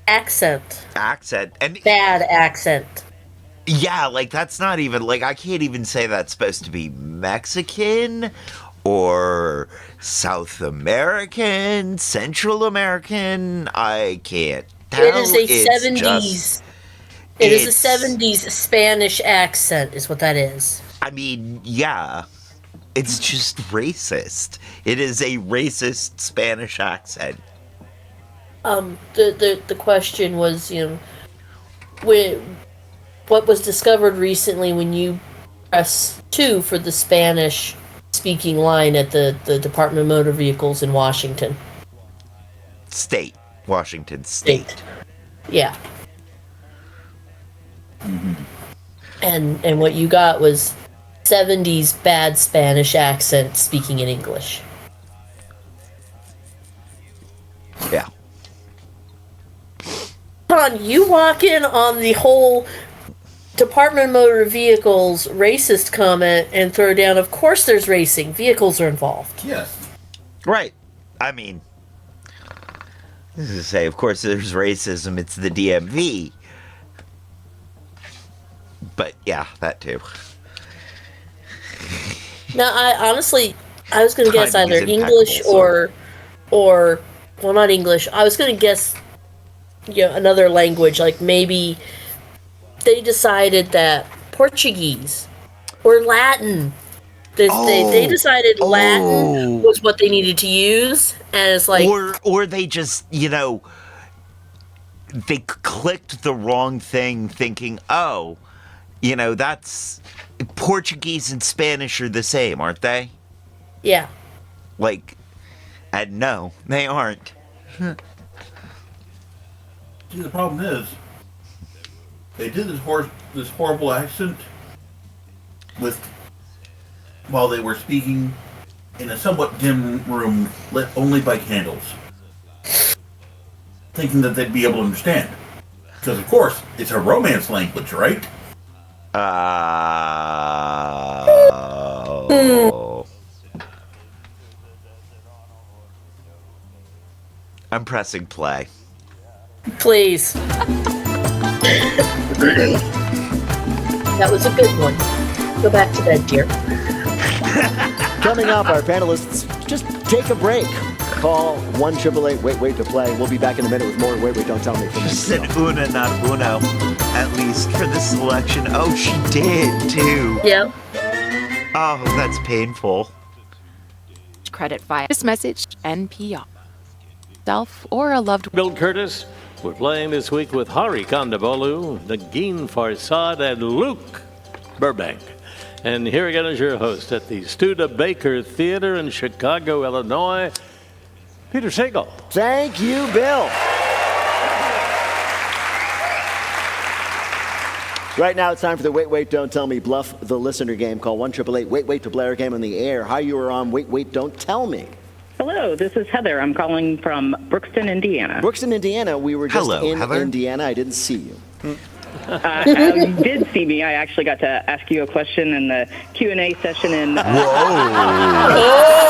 accent. And bad accent. Yeah, like that's not even, like I can't even say that's supposed to be Mexican or South American, Central American. I can't tell. It is a 70s. It is a 70s Spanish accent, is what that is. I mean, yeah. It's just racist. It is a racist Spanish accent. The question was, what was discovered recently when you press 2 for the Spanish speaking line at the Department of Motor Vehicles in Washington? Washington State. Yeah. Mm-hmm. And what you got was 70s bad Spanish accent speaking in English. Yeah. Con, you walk in on the whole Department of Motor Vehicles racist comment and throw down, of course there's racing. Vehicles are involved. Yes. Right. I mean, As I say, of course, there's racism. It's the DMV. But yeah, that too. No, I was going to guess Timing either is English impeccable, or, well, not English. I was going to guess, another language. Like maybe they decided that Portuguese or Latin. They decided Latin was what they needed to use, and it's like, or they just they clicked the wrong thing, thinking, that's Portuguese and Spanish are the same, aren't they? yeah. And no, they aren't. See, the problem is, they did this horrible accent while they were speaking in a somewhat dim room lit only by candles, thinking that they'd be able to understand. Because, of course, it's a romance language, right? I'm pressing play. Please. That was a good one. Go back to bed, dear. Coming up, our panelists just take a break. Call 1-888-WAIT-WAIT to play. We'll be back in a minute with more Wait, Wait, Don't Tell Me. From She said una, not uno, at least for the selection. Oh, she did, too. Yep. Oh, that's painful. Credit via this message, NPR. Self or a loved one. Bill Curtis. We're playing this week with Hari Kondabolu, Nagin Farsad, and Luke Burbank. And here again is your host at the Studebaker Theater in Chicago, Illinois, Peter Sagal. Thank you, Bill. Right now, it's time for the Wait, Wait, Don't Tell Me Bluff the Listener game. Call 1-888-WAIT-WAIT to play our game on the air. Hi, you are on Wait, Wait, Don't Tell Me. Hello, this is Heather. I'm calling from Brookston, Indiana. Brookston, Indiana. We were just in Heather. Indiana. I didn't see you. You did see me. I actually got to ask you a question in the Q&A session. And Whoa!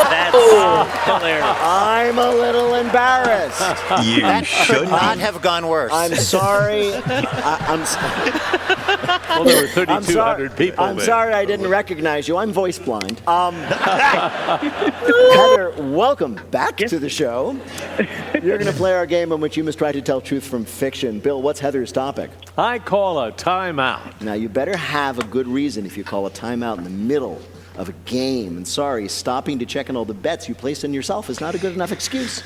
That's hilarious. I'm a little embarrassed. You That should could not have gone worse. I'm sorry. Well, there were 3,200 people I'm there. sorry I didn't recognize you. I'm voice blind. Heather, welcome back to the show. You're going to play our game in which you must try to tell truth from fiction. Bill, what's Heather's topic? I call a timeout. Now, you better have a good reason if you call a timeout in the middle of a game. And sorry, stopping to check on all the bets you placed on yourself is not a good enough excuse.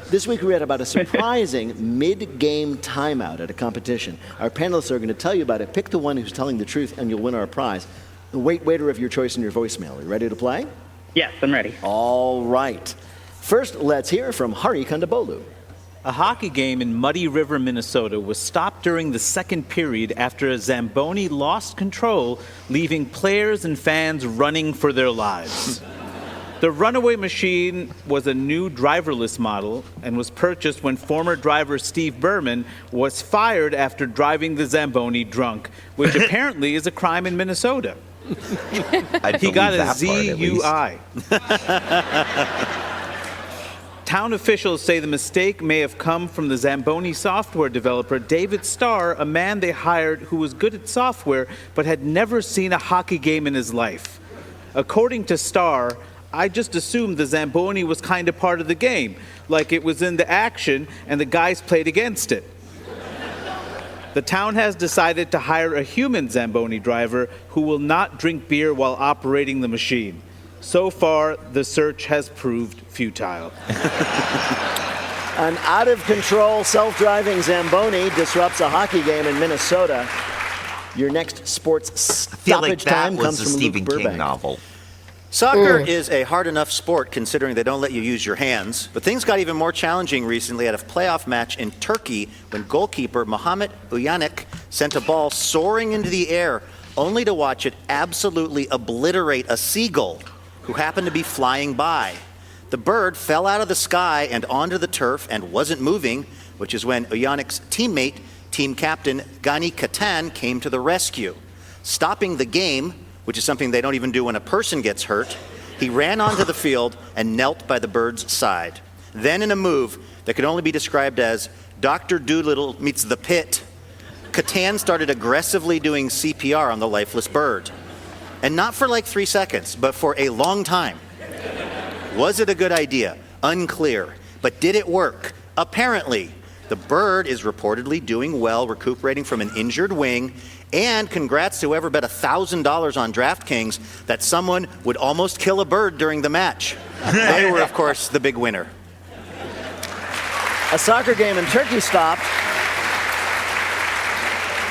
This week we read about a surprising mid-game timeout at a competition. Our panelists are going to tell you about it. Pick the one who's telling the truth and you'll win our prize. The waiter of your choice in your voicemail. Are you ready to play? yes, I'm ready. All right. First, let's hear from Hari Kondabolu. A hockey game in Muddy River, Minnesota was stopped during the second period after a Zamboni lost control, leaving players and fans running for their lives. The runaway machine was a new driverless model and was purchased when former driver Steve Berman was fired after driving the Zamboni drunk, which apparently is a crime in Minnesota. He got a ZUI. Town officials say the mistake may have come from the Zamboni software developer David Starr, a man they hired who was good at software but had never seen a hockey game in his life. According to Starr, I just assumed the Zamboni was kind of part of the game, like it was in the action and the guys played against it. The town has decided to hire a human Zamboni driver who will not drink beer while operating the machine. So far, the search has proved futile. An out-of-control self-driving Zamboni disrupts a hockey game in Minnesota. Your next sports stoppage time comes from Stephen Luke King Burbank. novel. Soccer is a hard enough sport considering they don't let you use your hands. But things got even more challenging recently at a playoff match in Turkey when goalkeeper Mohamet Uyanık sent a ball soaring into the air only to watch it absolutely obliterate a seagull who happened to be flying by. The bird fell out of the sky and onto the turf and wasn't moving, which is when Uyanık's teammate, team captain Gani Katan, came to the rescue. Stopping the game, which is something they don't even do when a person gets hurt, he ran onto the field and knelt by the bird's side. Then in a move that could only be described as Dr. Doolittle meets the pit, Catan started aggressively doing CPR on the lifeless bird. And not for like 3 seconds, but for a long time. Was it a good idea? Unclear. But did it work? Apparently. The bird is reportedly doing well, recuperating from an injured wing, and congrats to whoever bet $1,000 on DraftKings that someone would almost kill a bird during the match. They were, of course, the big winner. A soccer game in Turkey stopped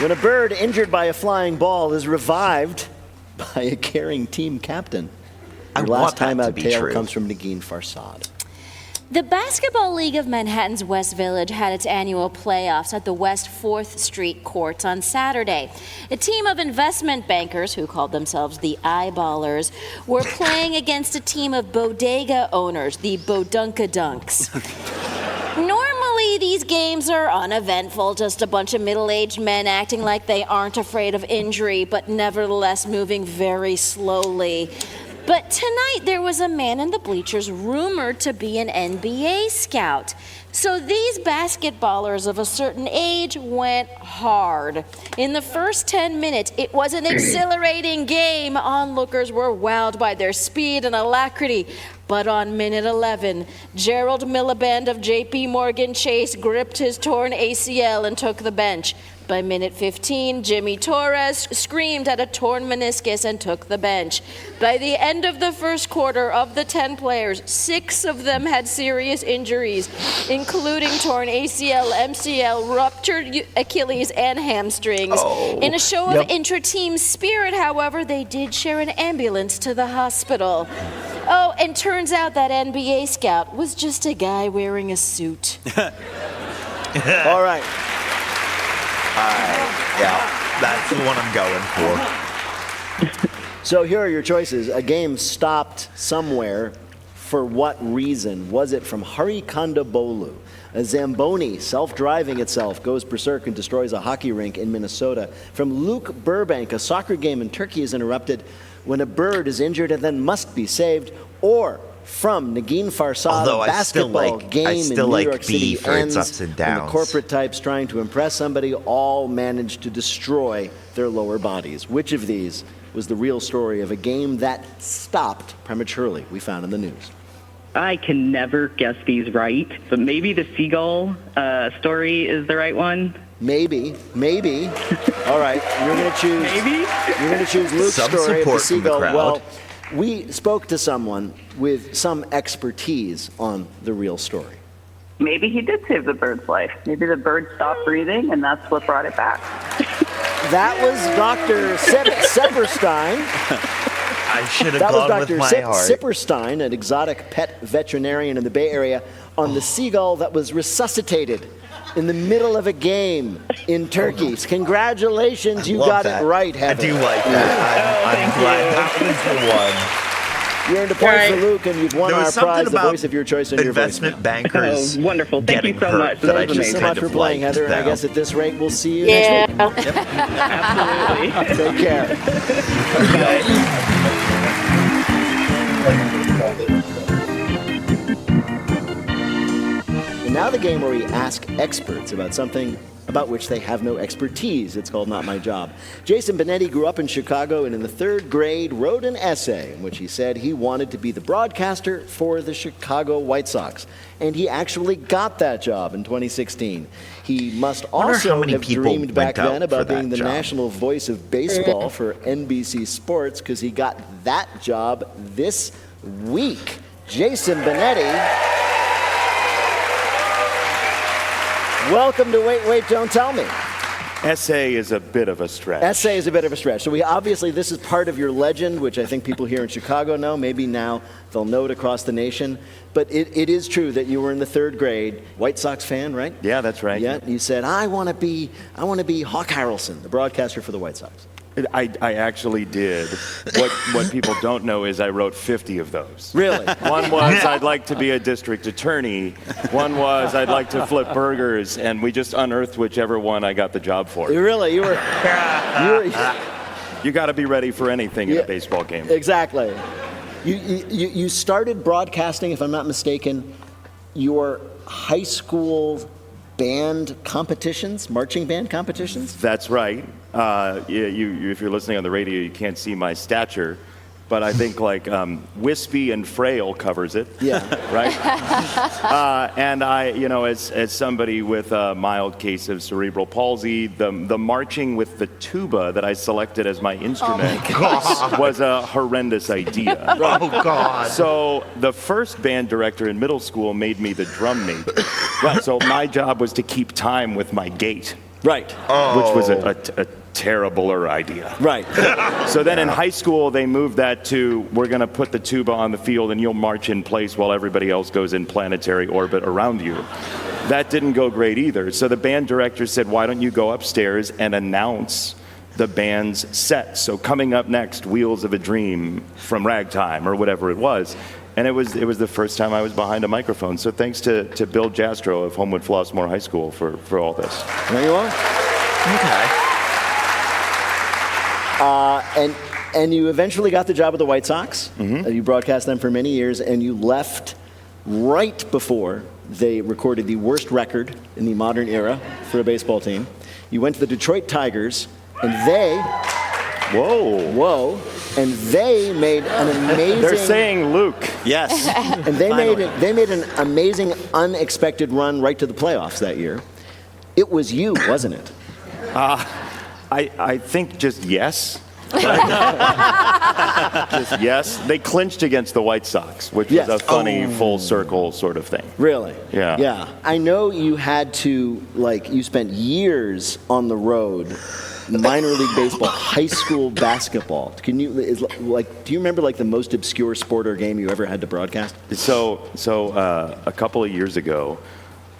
when a bird injured by a flying ball is revived by a caring team captain. Your last timeout tale comes from Negin Farsad. The Basketball League of Manhattan's West Village had its annual playoffs at the West 4th Street courts on Saturday. A team of investment bankers, who called themselves the Eyeballers, were playing against a team of bodega owners, the Bodunkadunks. Normally, these games are uneventful, just a bunch of middle-aged men acting like they aren't afraid of injury, but nevertheless moving very slowly. But tonight, there was a man in the bleachers rumored to be an NBA scout. So these basketballers of a certain age went hard. In the first 10 minutes, it was an exhilarating game. Onlookers were wowed by their speed and alacrity. But on minute 11, Gerald Miliband of J.P. Morgan Chase gripped his torn ACL and took the bench. By minute 15, Jimmy Torres screamed at a torn meniscus and took the bench. By the end of the first quarter, of the 10 players, 6 of them had serious injuries, including torn ACL, MCL, ruptured Achilles, and hamstrings. In a show of intra-team spirit, however, they did share an ambulance to the hospital. Oh, and turns out that NBA scout was just a guy wearing a suit. All right. Yeah, that's the one I'm going for. So here are your choices. A game stopped somewhere. For what reason? Was it from Hari Kondabolu? A Zamboni self-driving itself goes berserk and destroys a hockey rink in Minnesota. From Luke Burbank, a soccer game in Turkey is interrupted when a bird is injured and then must be saved. Or from Negin Farsad, a basketball game in New York City ends when the corporate types trying to impress somebody all managed to destroy their lower bodies. Which of these was the real story of a game that stopped prematurely? We found in the news. I can never guess these right, but maybe the seagull story is the right one. Maybe. All right, you're going to choose. Maybe you're going to choose Luke's story of the seagull. Well, we spoke to someone with some expertise on the real story. Maybe he did save the bird's life. Maybe the bird stopped breathing, and that's what brought it back. That was Dr. Sepperstein. I should have gone with my heart. Sipperstein, an exotic pet veterinarian in the Bay Area, on the seagull that was resuscitated in the middle of a game in Turkey. Congratulations, you got it right, Heather. I do like that. I'm glad that was the one. You earned a point for Luke, and you've won our prize, the voice of your choice, and your investment bankers. Wonderful. Thank you so much. Thank you so much for playing, Heather. And I guess at this rate, we'll see you next week. Absolutely. Take care. And now the game where we ask experts about something about which they have no expertise. It's called Not My Job. Jason Benetti grew up in Chicago and in the 3rd grade wrote an essay in which he said he wanted to be the broadcaster for the Chicago White Sox. And he actually got that job in 2016. He must also have dreamed back then about being the national voice of baseball for NBC Sports, because he got that job this week. Jason Benetti. Welcome to Wait, Wait, Don't Tell Me. Essay is a bit of a stretch. Essay is a bit of a stretch. So this is part of your legend, which I think people here in Chicago know. Maybe now they'll know it across the nation. But it is true that you were in the 3rd grade. White Sox fan, right? Yeah, that's right. Yeah, you said, I want to be Hawk Harrelson, the broadcaster for the White Sox. I actually did. What people don't know is I wrote 50 of those. Really? One was I'd like to be a district attorney. One was I'd like to flip burgers, and we just unearthed whichever one I got the job for. Really? You were you got to be ready for anything in a baseball game. Exactly. You started broadcasting, if I'm not mistaken, your high school band competitions, marching band competitions? That's right. If you're listening on the radio, you can't see my stature, but I think like Wispy and Frail covers it. Yeah. Right? And I, as somebody with a mild case of cerebral palsy, the marching with the tuba that I selected as my instrument was a horrendous idea. Oh, God. So the first band director in middle school made me the drum major. Right. So my job was to keep time with my gait. Right. Which was a terribler idea. Right. So then in high school, they moved that to, we're going to put the tuba on the field and you'll march in place while everybody else goes in planetary orbit around you. That didn't go great either. So the band director said, why don't you go upstairs and announce the band's set? So coming up next, Wheels of a Dream from Ragtime or whatever it was. And it was the first time I was behind a microphone. So thanks to Bill Jastro of Homewood Flossmoor High School for all this. There you are. Okay. And you eventually got the job with the White Sox. Mm-hmm. You broadcast them for many years, and you left right before they recorded the worst record in the modern era for a baseball team. You went to the Detroit Tigers, and they... Whoa. And they made an amazing... They're saying Luke. Yes. And they made an amazing, unexpected run right to the playoffs that year. It was you, wasn't it? I think just yes. Just yes. They clinched against the White Sox, which was a funny full circle sort of thing. Really? Yeah. Yeah. I know you had to, you spent years on the road, minor league baseball, high school basketball. Do you remember the most obscure sport or game you ever had to broadcast? So a couple of years ago,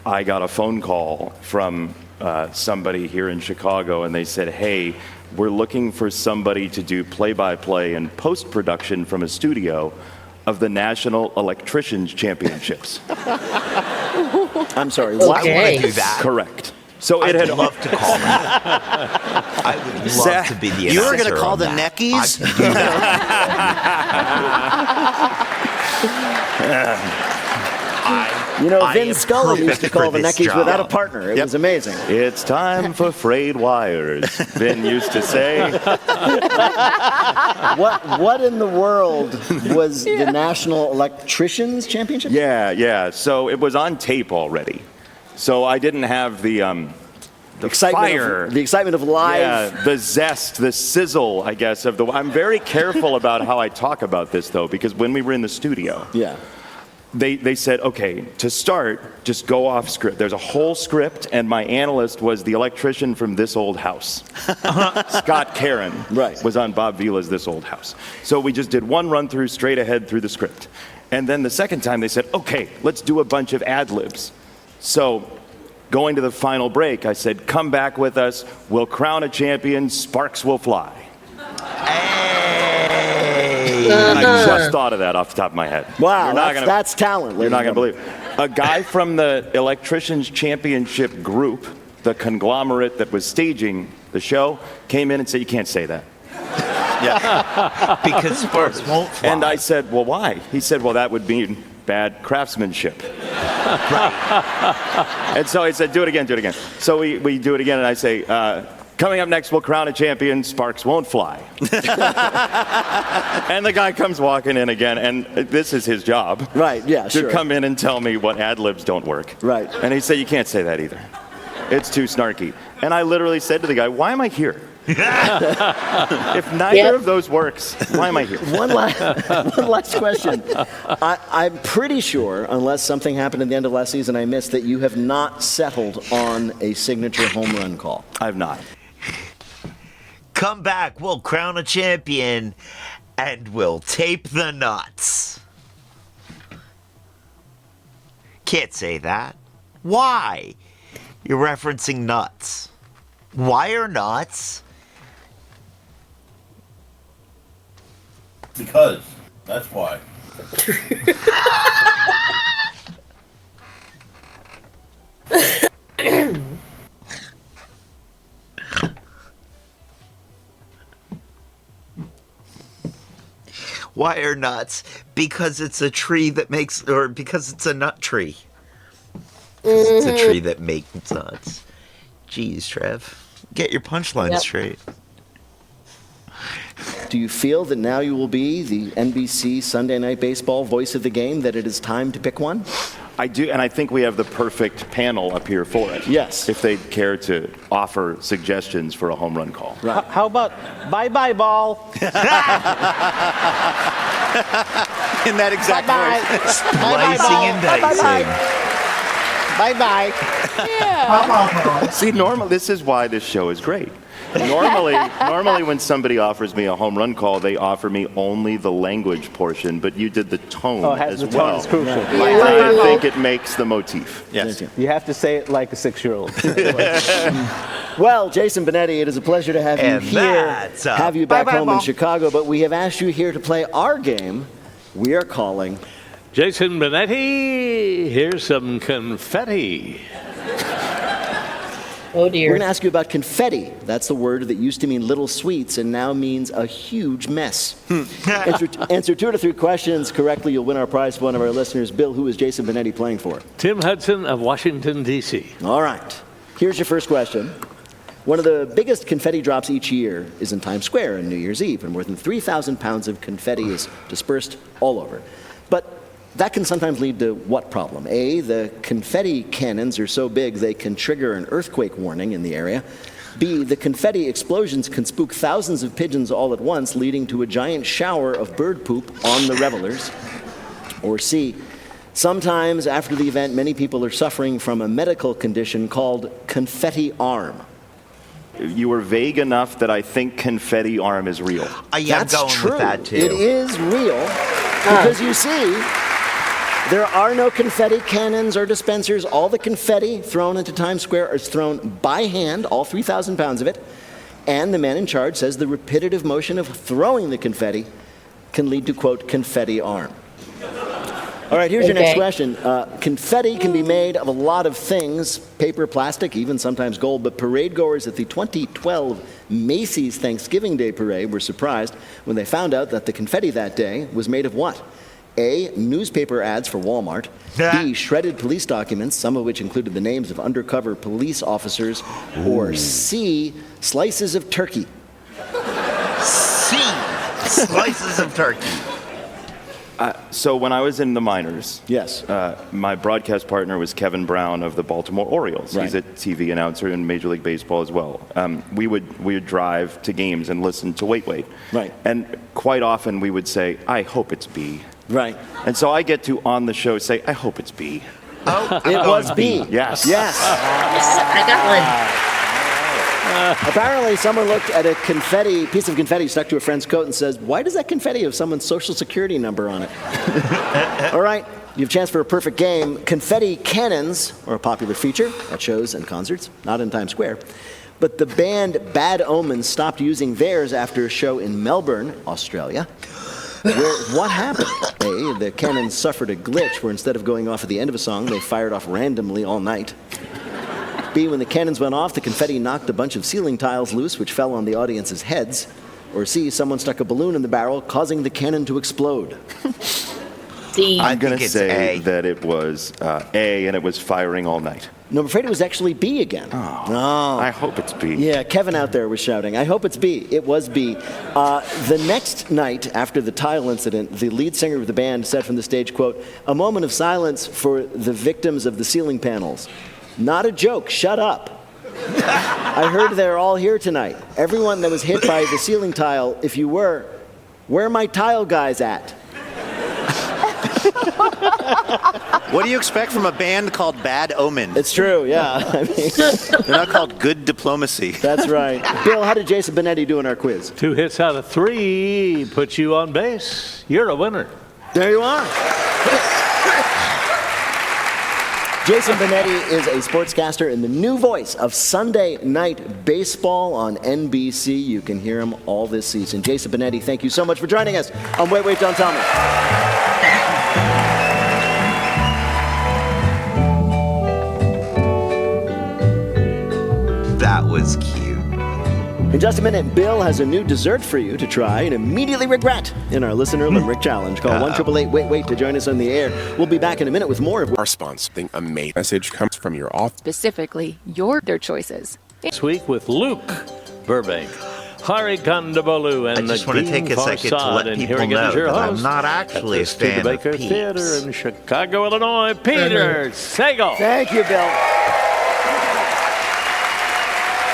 I got a phone call from somebody here in Chicago, and they said, hey, we're looking for somebody to do play-by-play and post-production from a studio of the National Electricians Championships. I'm sorry, why would I do that? Correct. So I'd love to call that. I would love to be the announcer. You were going to call the that. Neckies? Vin Scully used to call the Neckies without a partner. It was amazing. It's time for frayed wires, Vin used to say. What in the world was the National Electricians Championship? Yeah. So it was on tape already. So I didn't have the excitement of live. Yeah, the zest, the sizzle, I guess, of the... I'm very careful about how I talk about this, though, because when we were in the studio... Yeah. They said, okay, to start, just go off script. There's a whole script, and my analyst was the electrician from This Old House. Scott Caron was on Bob Vila's This Old House. So we just did one run-through straight ahead through the script. And then the second time they said, okay, let's do a bunch of ad-libs. So going to the final break, I said, come back with us. We'll crown a champion. Sparks will fly. And I just thought of that off the top of my head. Wow, that's talent. You're not going to believe it. A guy from the Electricians Championship group, the conglomerate that was staging the show, came in and said, you can't say that. Yeah. Because sparks won't fly. And I said, well, why? He said, well, that would mean bad craftsmanship. Right. And so he said, do it again. So we do it again, and I say, coming up next, we'll crown a champion. Sparks won't fly. And the guy comes walking in again, and this is his job. Right, yeah, to come in and tell me what ad-libs don't work. Right. And he said, you can't say that either. It's too snarky. And I literally said to the guy, why am I here? If neither of those works, why am I here? One last question. I'm pretty sure, unless something happened at the end of last season I missed, that you have not settled on a signature home run call. I have not. Come back, we'll crown a champion, and we'll tape the nuts. Can't say that. Why? You're referencing nuts. Why are nuts? Because. That's why. Why are nuts? Because it's a tree that makes, or because it's a nut tree. It's a tree that makes nuts. Jeez, Trev. Get your punchline straight. Do you feel that now you will be the NBC Sunday Night Baseball voice of the game, that it is time to pick one? I do, and I think we have the perfect panel up here for it. Yes. If they'd care to offer suggestions for a home run call. Right. How about bye-bye ball? In that exact voice. Slicing and dicing. Bye-bye. Yeah. See, this is why this show is great. Normally when somebody offers me a home run call, they offer me only the language portion, but you did the tone as well. Tone is crucial. I think it makes the motif. Yes. You have to say it like a 6-year-old. Well, Jason Benetti, it is a pleasure to have you And here, that's have you back Bye-bye, home in Mom. Chicago, but we have asked you here to play our game. We are calling Jason Benetti, here's some confetti. Oh We're dear. going to ask you about confetti. That's the word that used to mean little sweets and now means a huge mess. Answer 2 out of 3 questions correctly, you'll win our prize for one of our listeners. Bill, who is Jason Benetti playing for? Tim Hudson of Washington, D.C. All right. Here's your first question. One of the biggest confetti drops each year is in Times Square on New Year's Eve, and more than 3,000 pounds of confetti is dispersed all over. But that can sometimes lead to what problem? A, the confetti cannons are so big they can trigger an earthquake warning in the area. B, the confetti explosions can spook thousands of pigeons all at once, leading to a giant shower of bird poop on the revelers. Or C, sometimes after the event, many people are suffering from a medical condition called confetti arm. You were vague enough that I think confetti arm is real. Yeah, I'm That's going true. with that too. It is real because you see, there are no confetti cannons or dispensers. All the confetti thrown into Times Square is thrown by hand, all 3,000 pounds of it. And the man in charge says the repetitive motion of throwing the confetti can lead to, quote, confetti arm. All right, here's your next question. Confetti can be made of a lot of things, paper, plastic, even sometimes gold, but parade goers at the 2012 Macy's Thanksgiving Day Parade were surprised when they found out that the confetti that day was made of what? A, newspaper ads for Walmart. B, shredded police documents, some of which included the names of undercover police officers. Or C, slices of turkey. C, slices of turkey. So when I was in the minors, yes, my broadcast partner was Kevin Brown of the Baltimore Orioles. Right. He's a TV announcer in Major League Baseball as well. We would drive to games and listen to Wait Wait. Right. And quite often we would say, I hope it's B. Right. And so I get to, on the show, say, I hope it's B. Oh, it was B. Yes. Yes. I got one. Apparently, someone looked at a piece of confetti stuck to a friend's coat and says, why does that confetti have someone's social security number on it? All right, you have a chance for a perfect game. Confetti cannons are a popular feature at shows and concerts, not in Times Square. But the band Bad Omens stopped using theirs after a show in Melbourne, Australia. Where what happened? A, the cannons suffered a glitch where instead of going off at the end of a song, they fired off randomly all night. B, when the cannons went off, the confetti knocked a bunch of ceiling tiles loose, which fell on the audience's heads. Or C, someone stuck a balloon in the barrel, causing the cannon to explode. D. I'm going to it's say A. that it was A, and it was firing all night. No, I'm afraid it was actually B again. Oh, I hope it's B. Yeah, Kevin out there was shouting, I hope it's B. It was B. The next night after the tile incident, the lead singer of the band said from the stage, quote, a moment of silence for the victims of the ceiling panels. Not a joke, shut up. I heard they're all here tonight. Everyone that was hit by the ceiling tile, if you were, where are my tile guys at? What do you expect from a band called Bad Omen? It's true, yeah. I mean, they're not called Good Diplomacy. That's right. Bill, how did Jason Benetti do in our quiz? 2 hits out of 3 puts you on base. You're a winner. There you are. Jason Benetti is a sportscaster and the new voice of Sunday Night Baseball on NBC. You can hear him all this season. Jason Benetti, thank you so much for joining us on Wait, Wait, Don't Tell Me. That was cute. In just a minute, Bill has a new dessert for you to try and immediately regret in our Listener Limerick Challenge. Call 1-888-WAIT-WAIT to join us on the air. We'll be back in a minute with more of Our sponsor, a message comes from your office. Specifically, their choices. This week with Luke Burbank, Hari Kondabolu, and I just want to take a second to let people know that I'm not actually a fan of Peeps. Theater in Chicago, Illinois, Peter Sagal. Thank you, Bill.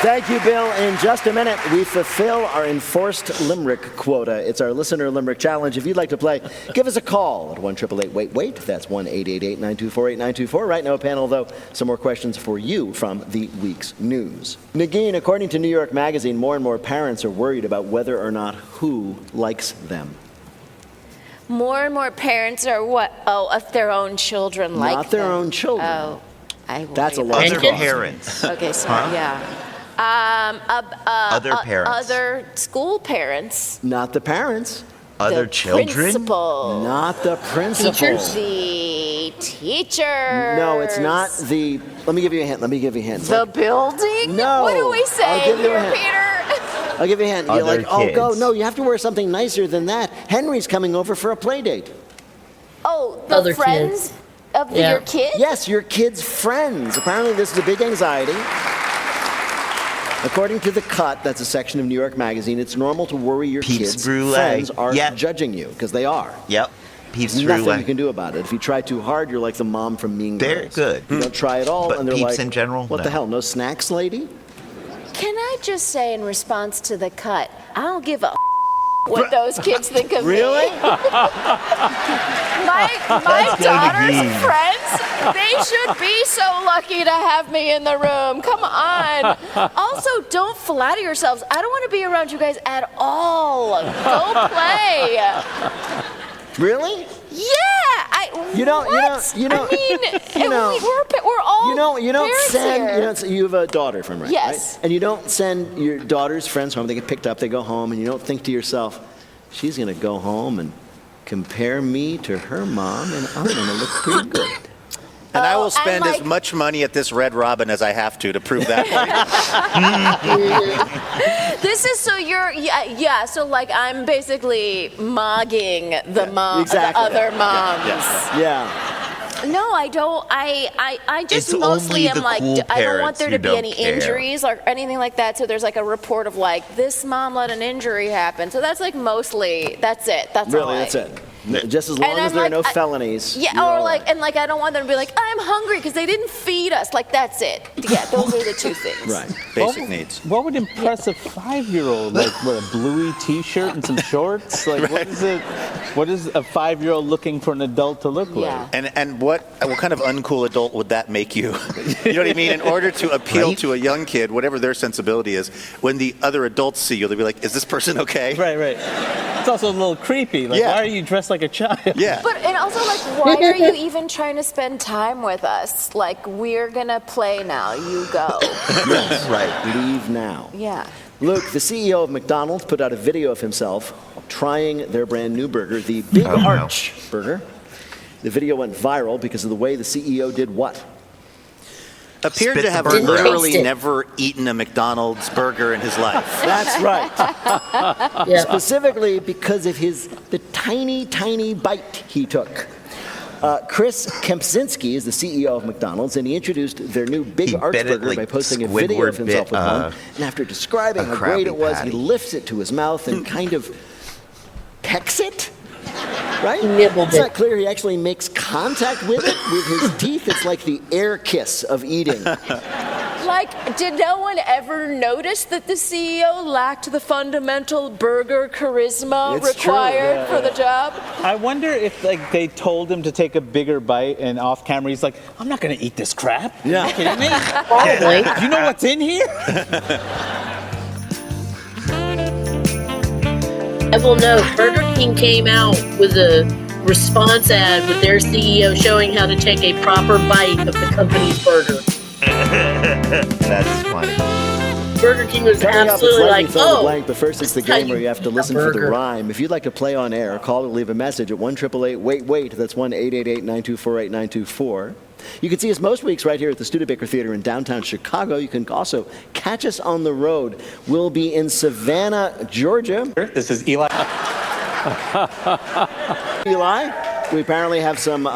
Thank you, Bill. In just a minute, we fulfill our enforced limerick quota. It's our Listener Limerick Challenge. If you'd like to play, give us a call at 1-888-WAIT-WAIT. That's 1-888-924-8924. Right now, panel, though, some more questions for you from the week's news. Nagin, according to New York Magazine, more and more parents are worried about whether or not who likes them. More and more parents are what? Oh, if their own children like them. Not their own children. Oh, That's a lot. Other parents. Okay, sorry. Yeah. Other parents. Other school parents. Not the parents. Other The children. Principal. Not the principal. The teacher. No, it's not the. Let me give you a hint. The building? No. What do we say I'll give you a here, hint. Peter? I'll give you a hint. You're Other like, oh, go. kids. No, you have to wear something nicer than that. Henry's coming over for a play date. Oh, the Other friends kids. of Yeah. your kids? Yes, your kids' friends. Apparently, this is a big anxiety. According to The Cut, that's a section of New York Magazine, it's normal to worry your Peeps kids' Brulee. friends are Yep. judging you, because they are. Yep. Peeps There's nothing Brulee. you can do about it. If you try too hard, you're like the mom from Mean They're Girls. good. You don't try at all, But and they're Peeps like, in general, what no. the hell, no snacks, lady? Can I just say in response to the cut, I don't give a what those kids think of Really? me. My daughter's Nagin. friends, they should be so lucky to have me in the room. Come on. Also, don't flatter yourselves. I don't want to be around you guys at all. Go play. Really? Yeah. You don't- I mean, you know, we're all You don't parents send. here. You have a daughter from right? Yes. Right? And you don't send your daughter's friends home. They get picked up. They go home, and you don't think to yourself, she's going to go home and compare me to her mom, and I'm going to look pretty good. And I will and spend as like- much money at this Red Robin as I have to prove that point. This is so you're so like I'm basically mogging the exactly. the other moms. Yeah. No, I don't. I just It's mostly only am the like, cool I don't want parents there who to be don't any care. injuries or anything like that. So there's like a report of like this mom let an injury happen. So that's like mostly that's it. That's all. Really, that's it. Just as long And as I'm there are like, no felonies. Yeah, you're or all like, right. and like, I don't want them to be like, I'm hungry because they didn't feed us. Like, that's it. Yeah, those are the two things. Right. Basic needs. What would impress a 5-year-old? Like, what, a bluey T-shirt and some shorts? Like, what is it? What is a 5-year-old looking for an adult to look like? And what kind of uncool adult would that make you? You know what I mean? In order to appeal to a young kid, whatever their sensibility is, when the other adults see you, they'll be like, is this person okay? Right. It's also a little creepy. Like, why are you dressed like a child? Yeah. But and also like, why are you even trying to spend time with us? Like, we're gonna play now. You go. Yes, right. Leave now. Yeah. Luke, the CEO of McDonald's, put out a video of himself trying their brand new burger, the Big Arch burger. The video went viral because of the way the CEO did what? Appeared Spit to the have burger out. literally Taste it. never eaten a McDonald's burger in his life. That's right. Specifically because of the tiny, tiny bite he took. Chris Kempczynski is the CEO of McDonald's, and he introduced their new Big Arch bit it burger like by posting a video Squidward of himself bit, with one. And after describing a how great Krabby it was, Patty. he lifts it to his mouth and kind of pecks it. Right? Nibbled It's it. not clear he actually makes contact with it with his teeth. It's like the air kiss of eating. Like, did no one ever notice that the CEO lacked the fundamental burger charisma It's true, required for the job? I wonder if like they told him to take a bigger bite, and off camera he's like, "I'm not gonna eat this crap." Yeah. Are you kidding me? Probably. Do you know what's in here? I will note, Burger King came out with a response ad with their CEO showing how to take a proper bite of the company's burger. That's funny. Burger King was Coming up, it's absolutely Lightning like, Fill in the oh, blank, but first it's the this is how game where you have to eat a listen for the burger. rhyme. If you'd like to play on air, call or leave a message at 1-888-WAIT-WAIT. That's 1-888-924-8924. You can see us most weeks right here at the Studebaker Theater in downtown Chicago. You can also catch us on the road. We'll be in Savannah, Georgia. This is Eli. Eli, we apparently have some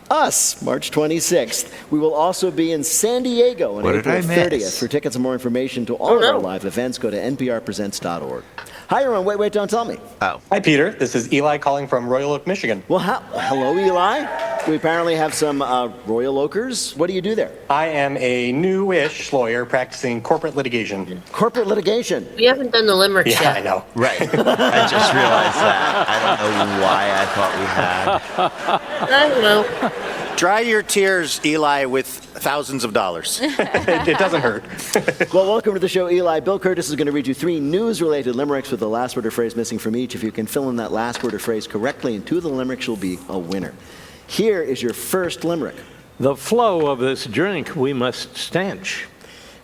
us, March 26th. We will also be in San Diego on April 30th. For tickets and more information to all of our live events, go to nprpresents.org. Hi, you're on Wait, Wait, Don't Tell Me. Oh. Hi, Peter. This is Eli calling from Royal Oak, Michigan. Well, hello, Eli. We apparently have some Royal Oakers. What do you do there? I am a newish lawyer practicing corporate litigation. Corporate litigation? We haven't done the limericks yet. yet. I know. Right. I just realized that. I don't know why I thought we had. I don't know. Dry your tears, Eli, with thousands of dollars. It doesn't hurt. Well, welcome to the show, Eli. Bill Curtis is going to read you 3 news-related limericks with the last word or phrase missing from each. If you can fill in that last word or phrase correctly in 2 of the limericks, you'll be a winner. Here is your first limerick. The flow of this drink we must stanch,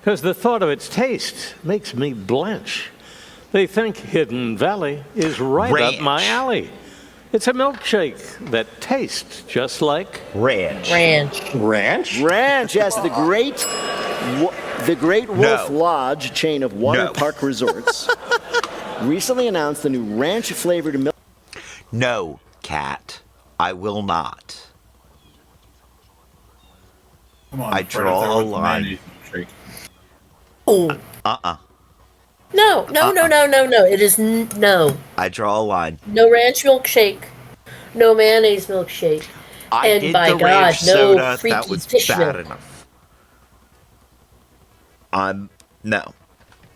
'cause the thought of its taste makes me blanch. They think Hidden Valley is right up my alley. It's a milkshake that tastes just like ranch. Ranch, yes, the Great Wolf Lodge chain of water park resorts recently announced the new ranch-flavored milk. No, Cat, I will not. Come on, I draw a line. Oh. No. It is no. I draw a line. No ranch milkshake. No mayonnaise milkshake. I did the ranch soda. That was bad enough. No.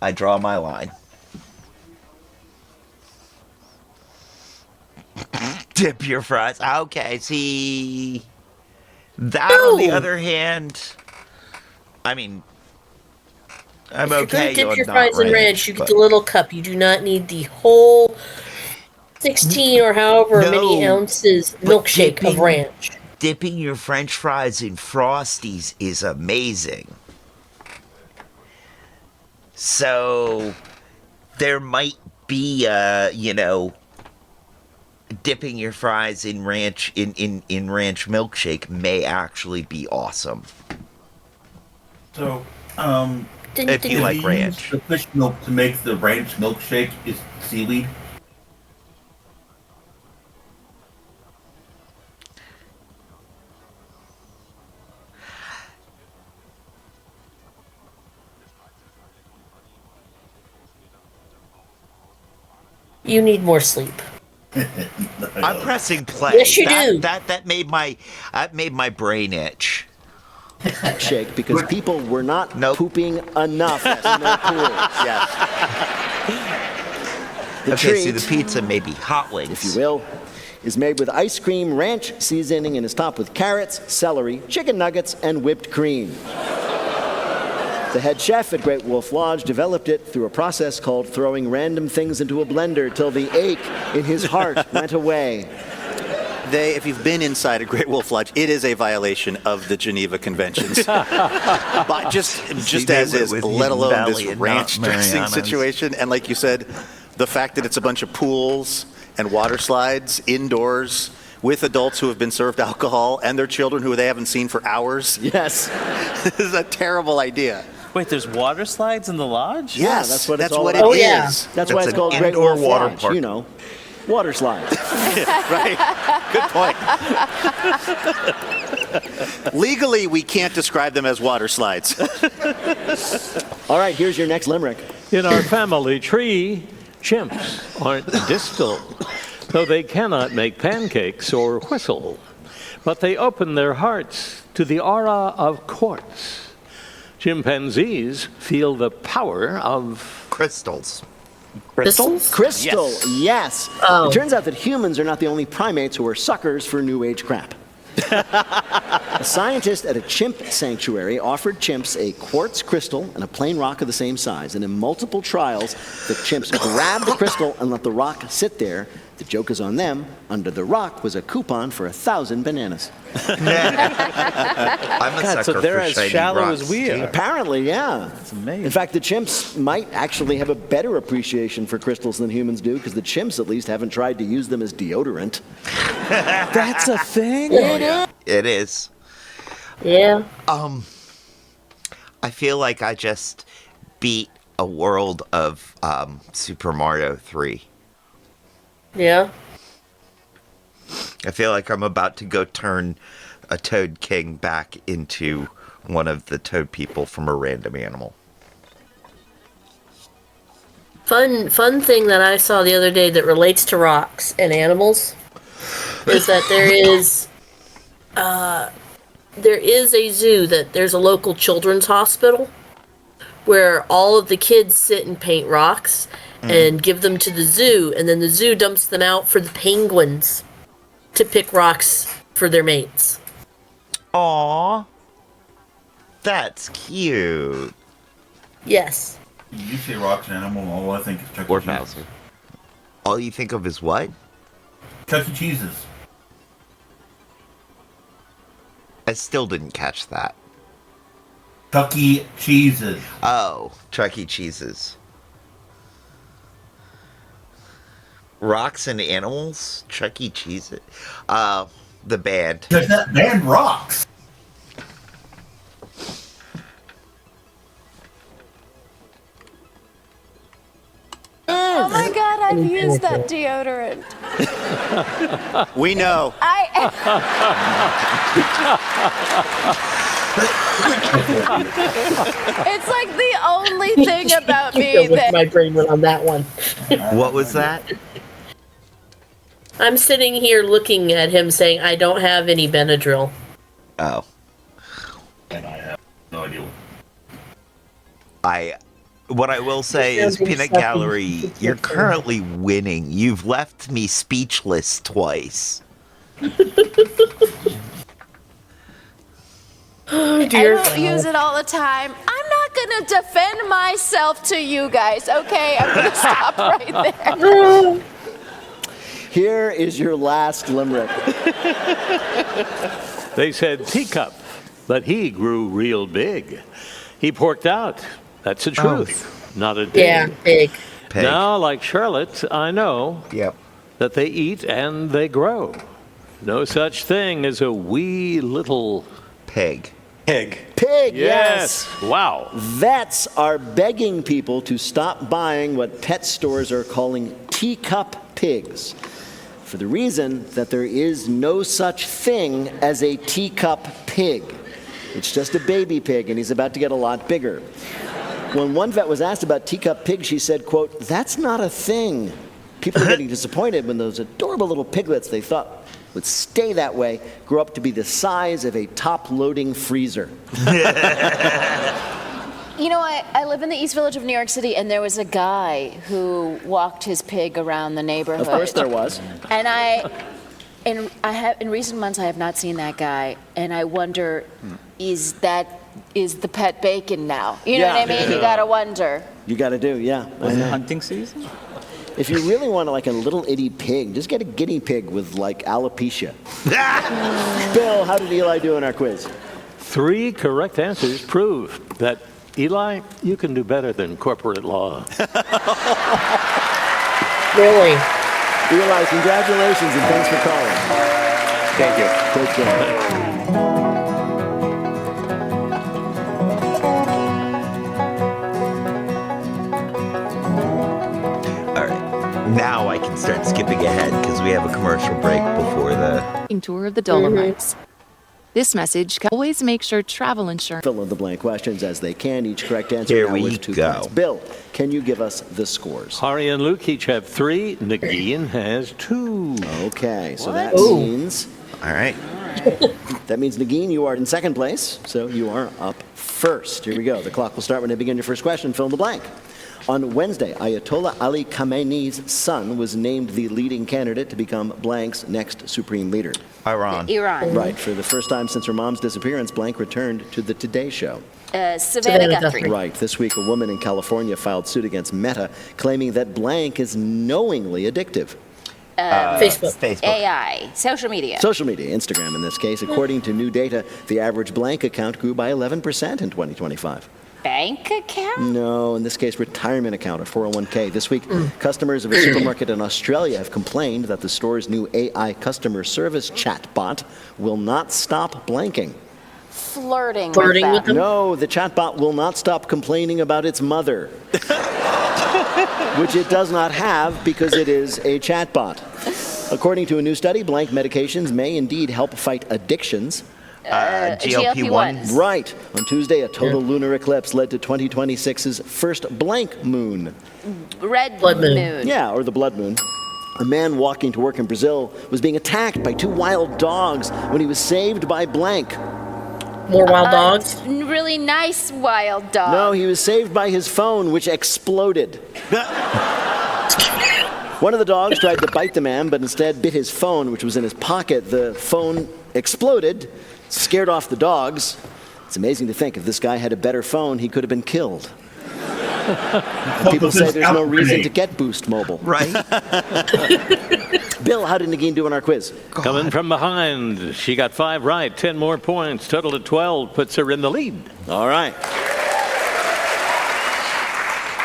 I draw my line. Dip your fries. Okay, see. That, on the other hand, I mean, I'm if okay. You're going to dip your fries in ranch. You get the little cup. You do not need the whole 16 or however many ounces milkshake of ranch. Dipping your French fries in Frosties is amazing. So there might be, dipping your fries in ranch in ranch milkshake may actually be awesome. So, if you like ranch. The fish milk to make the ranch milkshake is seaweed. You need more sleep. I'm pressing play. Yes, you do. That made my brain itch. Shake because people were not pooping enough in their pools. Yes. The treat, so the pizza may be hot wings, if you will, is made with ice cream, ranch seasoning, and is topped with carrots, celery, chicken nuggets, and whipped cream. The head chef at Great Wolf Lodge developed it through a process called throwing random things into a blender till the ache in his heart went away. If you've been inside a Great Wolf Lodge, it is a violation of the Geneva Conventions. But just as is, let alone this ranch dressing situation. And like you said, the fact that it's a bunch of pools and water slides indoors with adults who have been served alcohol and their children who they haven't seen for hours. Yes. This is a terrible idea. Wait, there's water slides in the lodge? Yeah, Yes, that's what it's that's all what about. it is. That's why it's called Great Wolf Lodge. park. You know, water slides. Right. Good point. Legally, we can't describe them as water slides. All right, here's your next limerick. In our family tree, chimps aren't distal, though they cannot make pancakes or whistle. But they open their hearts to the aura of quartz. Chimpanzees feel the power of crystals. Crystals? Crystal, yes. Oh. It turns out that humans are not the only primates who are suckers for New Age crap. A scientist at a chimp sanctuary offered chimps a quartz crystal and a plain rock of the same size. And in multiple trials, the chimps grabbed the crystal and let the rock sit there. The joke is on them. Under the rock was a coupon for 1,000 bananas. I'm a sucker so they're for as shiny shallow rocks, as we too. are. Apparently, yeah. That's amazing. In fact, the chimps might actually have a better appreciation for crystals than humans do, because the chimps at least haven't tried to use them as deodorant. That's a thing? It is. Yeah. I feel like I just beat a world of Super Mario 3. Yeah. I feel like I'm about to go turn a Toad King back into one of the Toad people from a random animal. Fun thing that I saw the other day that relates to rocks and animals is that there is a zoo that there's a local children's hospital where all of the kids sit and paint rocks and give them to the zoo, and then the zoo dumps them out for the penguins to pick rocks for their mates. Aww. That's cute. Yes. You say rocks and animal, all I think is Chuck Or E. Cheese. Bowser. All you think of is what? Chuck E. Cheese's. I still didn't catch that. Chuck E. Cheese's. Oh, Chuck E. Cheese's. Rocks and animals? Chuck E. Cheese? The band. Because that band rocks. Oh my God, I've used that deodorant. We know. It's like the only thing about me With that my brain went on that one. What was that? I'm sitting here looking at him saying, I don't have any Benadryl. Oh. And I have no idea What I will say is, Peanut Gallery, you're currently winning. You've left me speechless twice. Oh, I dear don't use it all the time. I'm not going to defend myself to you guys, okay? I'm going to stop right there. Here is your last limerick. They said teacup, but he grew real big. He porked out. That's the truth, not a dig. Yeah, big. Pig. Now, like Charlotte, I know Yep. that they eat and they grow. No such thing as a wee little Pig. Pig. Pig, yes. Wow. Vets are begging people to stop buying what pet stores are calling teacup pigs, for the reason that there is no such thing as a teacup pig. It's just a baby pig, and he's about to get a lot bigger. When one vet was asked about teacup pigs, she said, quote, "That's not a thing." People are getting disappointed when those adorable little piglets they thought would stay that way grow up to be the size of a top-loading freezer. You know, I live in the East Village of New York City, and there was a guy who walked his pig around the neighborhood. Of course there was. And in recent months, I have not seen that guy, and I wonder, is the pet bacon now? You know what I mean? You gotta wonder. You gotta do, yeah. Was it hunting season? If you really want like a little itty pig, just get a guinea pig with like alopecia. Bill, how did Eli do in our quiz? 3 correct answers prove that, Eli, you can do better than corporate law. Really? Eli, congratulations and thanks for calling. Thank you. Take care. All right. Now I can start skipping ahead because we have a commercial break before the Tour of the Dolomites. This message can always make sure travel insurance. Fill in the blank questions as they can. Each correct answer Here now we worth 2 go. points. Bill, can you give us the scores? Hari and Luke each have 3. Nagin has 2. Okay, so that Ooh. means All right. Nagin, you are in second place, so you are up first. Here we go. The clock will start when you begin your first question. Fill in the blank. On Wednesday, Ayatollah Ali Khamenei's son was named the leading candidate to become blank's next supreme leader. Iran. Iran. Right. For the first time since her mom's disappearance, blank returned to the Today Show. Savannah Guthrie. Right. This week, a woman in California filed suit against Meta, claiming that blank is knowingly addictive. Facebook. AI. Social media. Social media, Instagram in this case. According to new data, the average blank account grew by 11% in 2025. Bank account? No, in this case, retirement account, a 401k. This week, customers of a supermarket in Australia have complained that the store's new AI customer service chatbot will not stop blanking. Flirting with them? No, the chatbot will not stop complaining about its mother, which it does not have because it is a chatbot. According to a new study, blank medications may indeed help fight addictions. GLP-1s. Right. On Tuesday, a total lunar eclipse led to 2026's first blank moon. Red moon. Yeah, or the blood moon. A man walking to work in Brazil was being attacked by 2 wild dogs when he was saved by blank. More wild dogs? Really nice wild dog. No, he was saved by his phone, which exploded. One of the dogs tried to bite the man, but instead bit his phone, which was in his pocket. The phone exploded, scared off the dogs. It's amazing to think if this guy had a better phone, he could have been killed. And people say there's no reason to get Boost Mobile. Right. Bill, how did Nagin do on our quiz? Coming from behind, she got 5 right, 10 more points, total of 12, puts her in the lead. All right.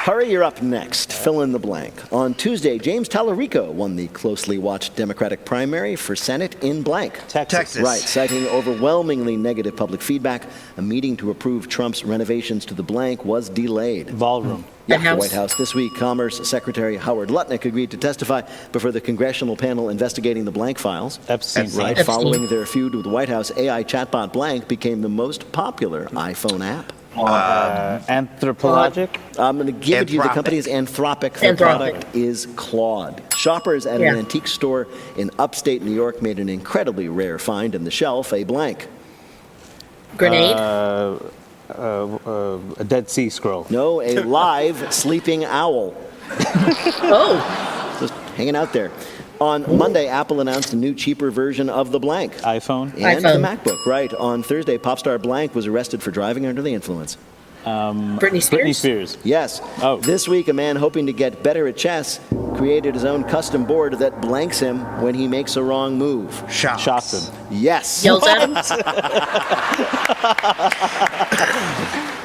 Hurry, you're up next. Fill in the blank. On Tuesday, James Tallarico won the closely watched Democratic primary for Senate in blank. Texas. Right, citing overwhelmingly negative public feedback, a meeting to approve Trump's renovations to the blank was delayed. Ballroom. Yeah, the White House this week, Commerce Secretary Howard Lutnick agreed to testify before the congressional panel investigating the blank files. Epstein. Right, following their feud with the White House, AI chatbot Blank became the most popular iPhone app. Anthropologic? I'm going to give it to you. The company is Anthropic. The product is Claude. Shoppers at an antique store in upstate New York made an incredibly rare find in the shelf, a blank. Grenade? A Dead Sea Scroll. No, a live sleeping owl. Oh. Just hanging out there. On Monday, Apple announced a new, cheaper version of the blank. iPhone? And the MacBook, right. On Thursday, pop star Blank was arrested for driving under the influence. Britney Spears? Yes. Oh. This week, a man hoping to get better at chess created his own custom board that blanks him when he makes a wrong move. Shots him. Yes. Yells at him?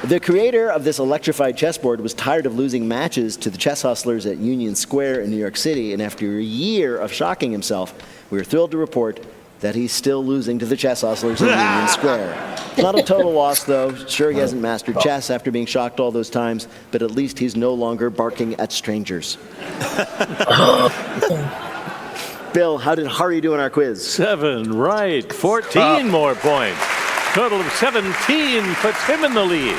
The creator of this electrified chessboard was tired of losing matches to the chess hustlers at Union Square in New York City, and after a year of shocking himself, we are thrilled to report that he's still losing to the chess hustlers in Union Square. Not a total loss, though. Sure, he hasn't mastered chess after being shocked all those times, but at least he's no longer barking at strangers. Bill, how did Hari do in our quiz? 7 right, 14 more points. Total of 17 puts him in the lead.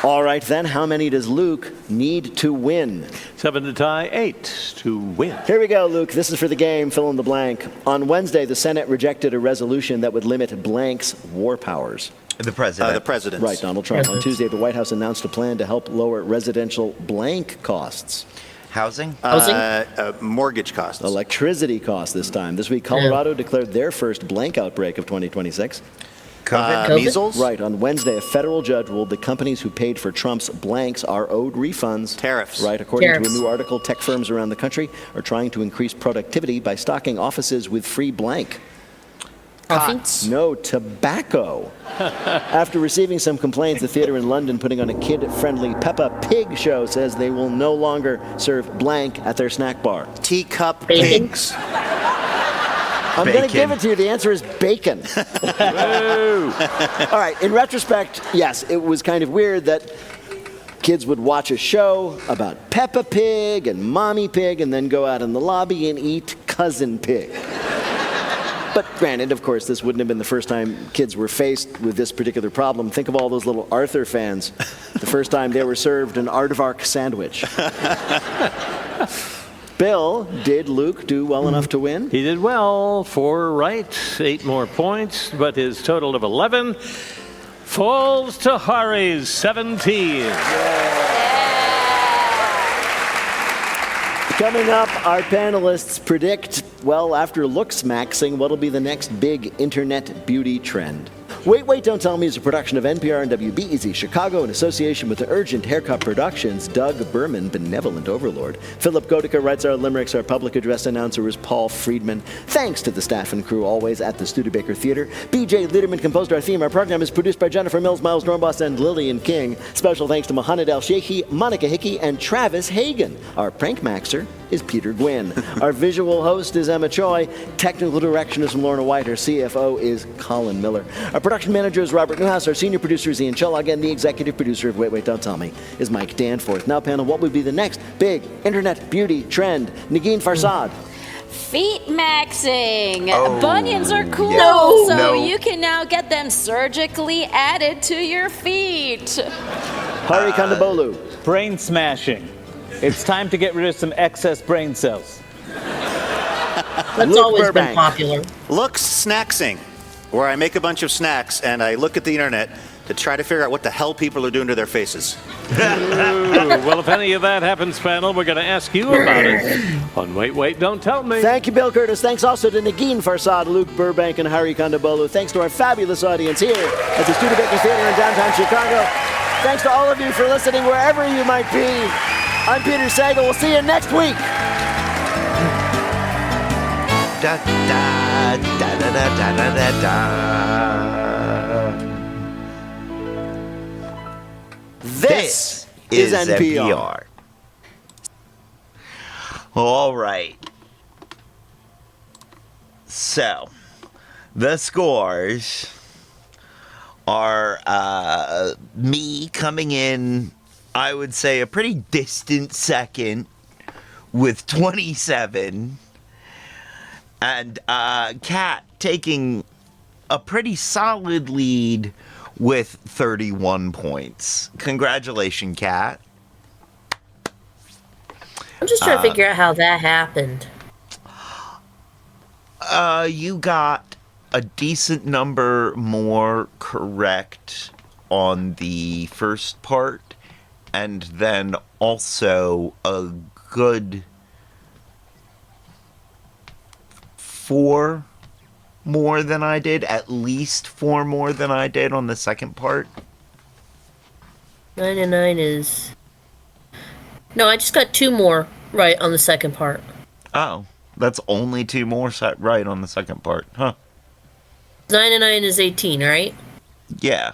All right, then, how many does Luke need to win? 7 to tie, 8 to win. Here we go, Luke. This is for the game. Fill in the blank. On Wednesday, the Senate rejected a resolution that would limit blank's war powers. The president. The president's. Right, Donald Trump. On Tuesday, the White House announced a plan to help lower residential blank costs. Housing? Mortgage costs. Electricity costs this time. This week, Colorado declared their first blank outbreak of 2026. COVID? Measles? Right. On Wednesday, a federal judge ruled that companies who paid for Trump's blanks are owed refunds. Tariffs. Right. According to a new article, tech firms around the country are trying to increase productivity by stocking offices with free blank. Coffee? No, tobacco. After receiving some complaints, the theater in London putting on a kid-friendly Peppa Pig show says they will no longer serve blank at their snack bar. Teacup Bacon? pigs. I'm going to give it to you. The answer is bacon. All right. In retrospect, yes, it was kind of weird that kids would watch a show about Peppa Pig and Mommy Pig and then go out in the lobby and eat Cousin Pig. But granted, of course, this wouldn't have been the first time kids were faced with this particular problem. Think of all those little Arthur fans, the first time they were served an aardvark sandwich. Bill, did Luke do well enough to win? He did well. 4 right, 8 more points, but his total of 11 falls to Hari's 17. Coming up, our panelists predict, well, after looks maxing, what'll be the next big internet beauty trend. Wait, Wait, Don't Tell Me is a production of NPR and WBEZ Chicago in association with the Urgent Haircut Productions. Doug Berman, benevolent overlord. Philip Godica writes our limericks. Our public address announcer is Paul Friedman. Thanks to the staff and crew always at the Studebaker Theater. BJ Liederman composed our theme. Our program is produced by Jennifer Mills, Miles Dornbos, and Lillian King. Special thanks to Mohamed El-Sheikhi, Monica Hickey, and Travis Hagen. Our prank maxer is Peter Gwynn. Our visual host is Emma Choi. Technical direction is from Lorna White. Our CFO is Colin Miller. Our production manager is Robert Newhouse. Our senior producer is Ian Chellog. And the executive producer of Wait, Wait, Don't Tell Me is Mike Danforth. Now, panel, what would be the next big internet beauty trend? Negin Farsad. Feet maxing. Oh, Bunions are cool, yeah. so No. you can now get them surgically added to your feet. Hari Kondabolu. Brain smashing. It's time to get rid of some excess brain cells. That's Luke always Burbank. been popular. Looks snacksing, where I make a bunch of snacks and I look at the internet to try to figure out what the hell people are doing to their faces. Well, if any of that happens, panel, we're going to ask you about it on Wait, Wait, Don't Tell Me. Thank you, Bill Curtis. Thanks also to Negin Farsad, Luke Burbank, and Hari Kondabolu. Thanks to our fabulous audience here at the Studebaker Theater in downtown Chicago. Thanks to all of you for listening wherever you might be. I'm Peter Sagal. We'll see you next week. Da, da, da, da, da, da, da, da. This is NPR. All right. So, the scores are me coming in, I would say, a pretty distant second with 27. And Kat taking a pretty solid lead with 31 points. Congratulations, Kat. I'm just trying to figure out how that happened. You got a decent number more correct on the first part, and then also a good 4 more than I did, at least 4 more than I did on the second part. 9 and 9 is... No, I just got 2 more right on the second part. Oh, that's only 2 more set right on the second part, huh? 9 and 9 is 18, right? Yeah.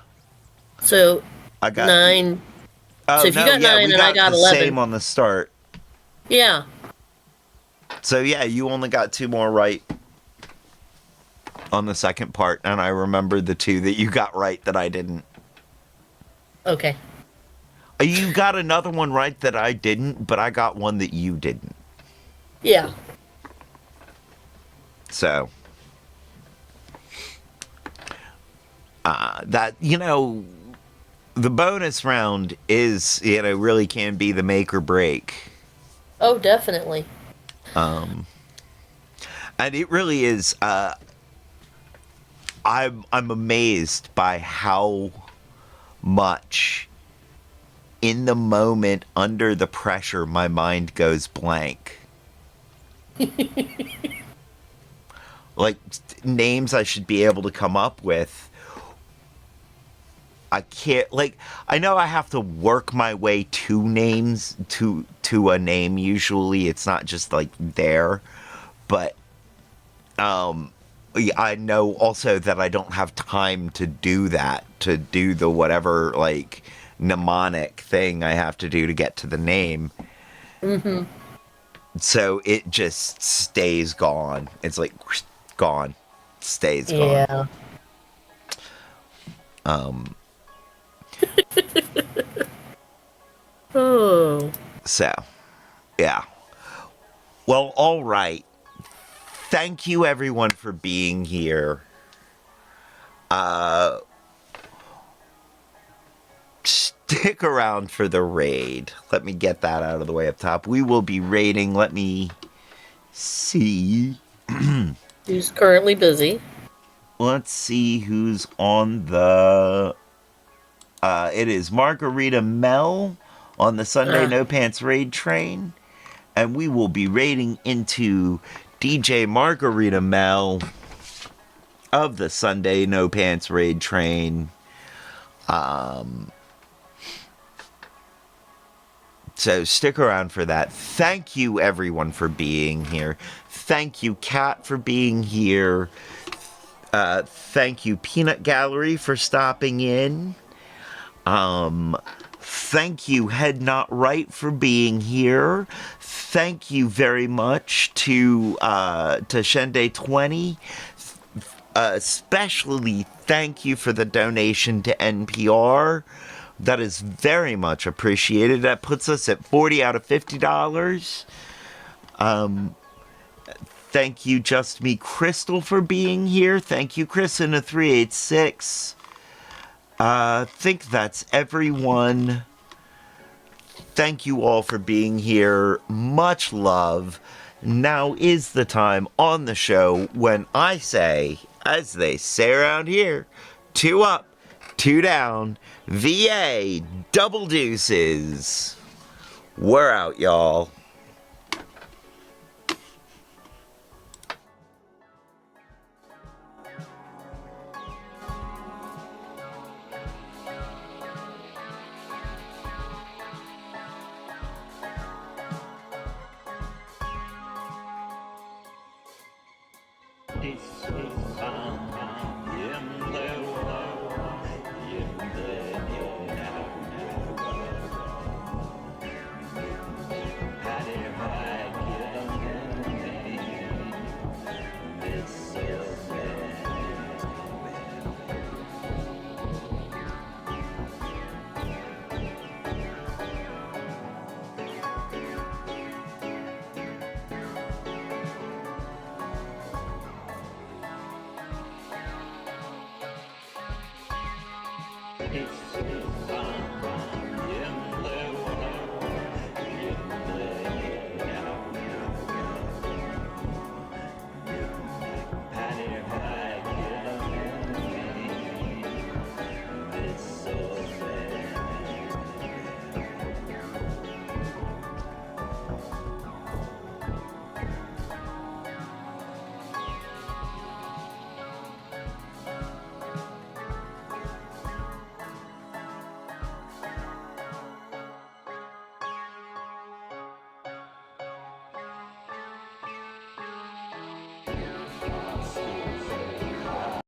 So, I got 9... Oh, so if you no, got yeah, 9 we and I got the 11. same on the start. Yeah. So yeah, you only got 2 more right on the second part, and I remember the 2 that you got right that I didn't. Okay. You got another one right that I didn't, but I got one that you didn't. Yeah. So, that, the bonus round is, really can be the make or break. Oh, definitely. And it really is, I'm amazed by how much in the moment under the pressure my mind goes blank. Like names I should be able to come up with. I can't, I know I have to work my way to names, to a name usually. It's not just there. But I know also that I don't have time to do that, to do the whatever mnemonic thing I have to do to get to the name. Mm-hmm. So it just stays gone. It's gone. Stays gone. Yeah. Oh. So, yeah. Well, all right. Thank you, everyone, for being here. Stick around for the raid. Let me get that out of the way up top. We will be raiding. Let me see. Who's currently busy? Let's see who's on the... it is Margarita Mel on the Sunday No Pants Raid train. And we will be raiding into DJ Margarita Mel of the Sunday No Pants Raid Train. So stick around for that. Thank you, everyone, for being here. Thank you, Kat, for being here. Thank you, Peanut Gallery, for stopping in. Thank you, Head Not Right, for being here. Thank you very much to Shende 20. Especially thank you for the donation to NPR. That is very much appreciated. That puts us at $40 out of $50. Thank you, Just Me Crystal, for being here. Thank you, Chris in a 386. Think that's everyone. Thank you all for being here. Much love. Now is the time on the show when I say, as they say around here, 2 up, 2 down, VA, double deuces. We're out, y'all. It's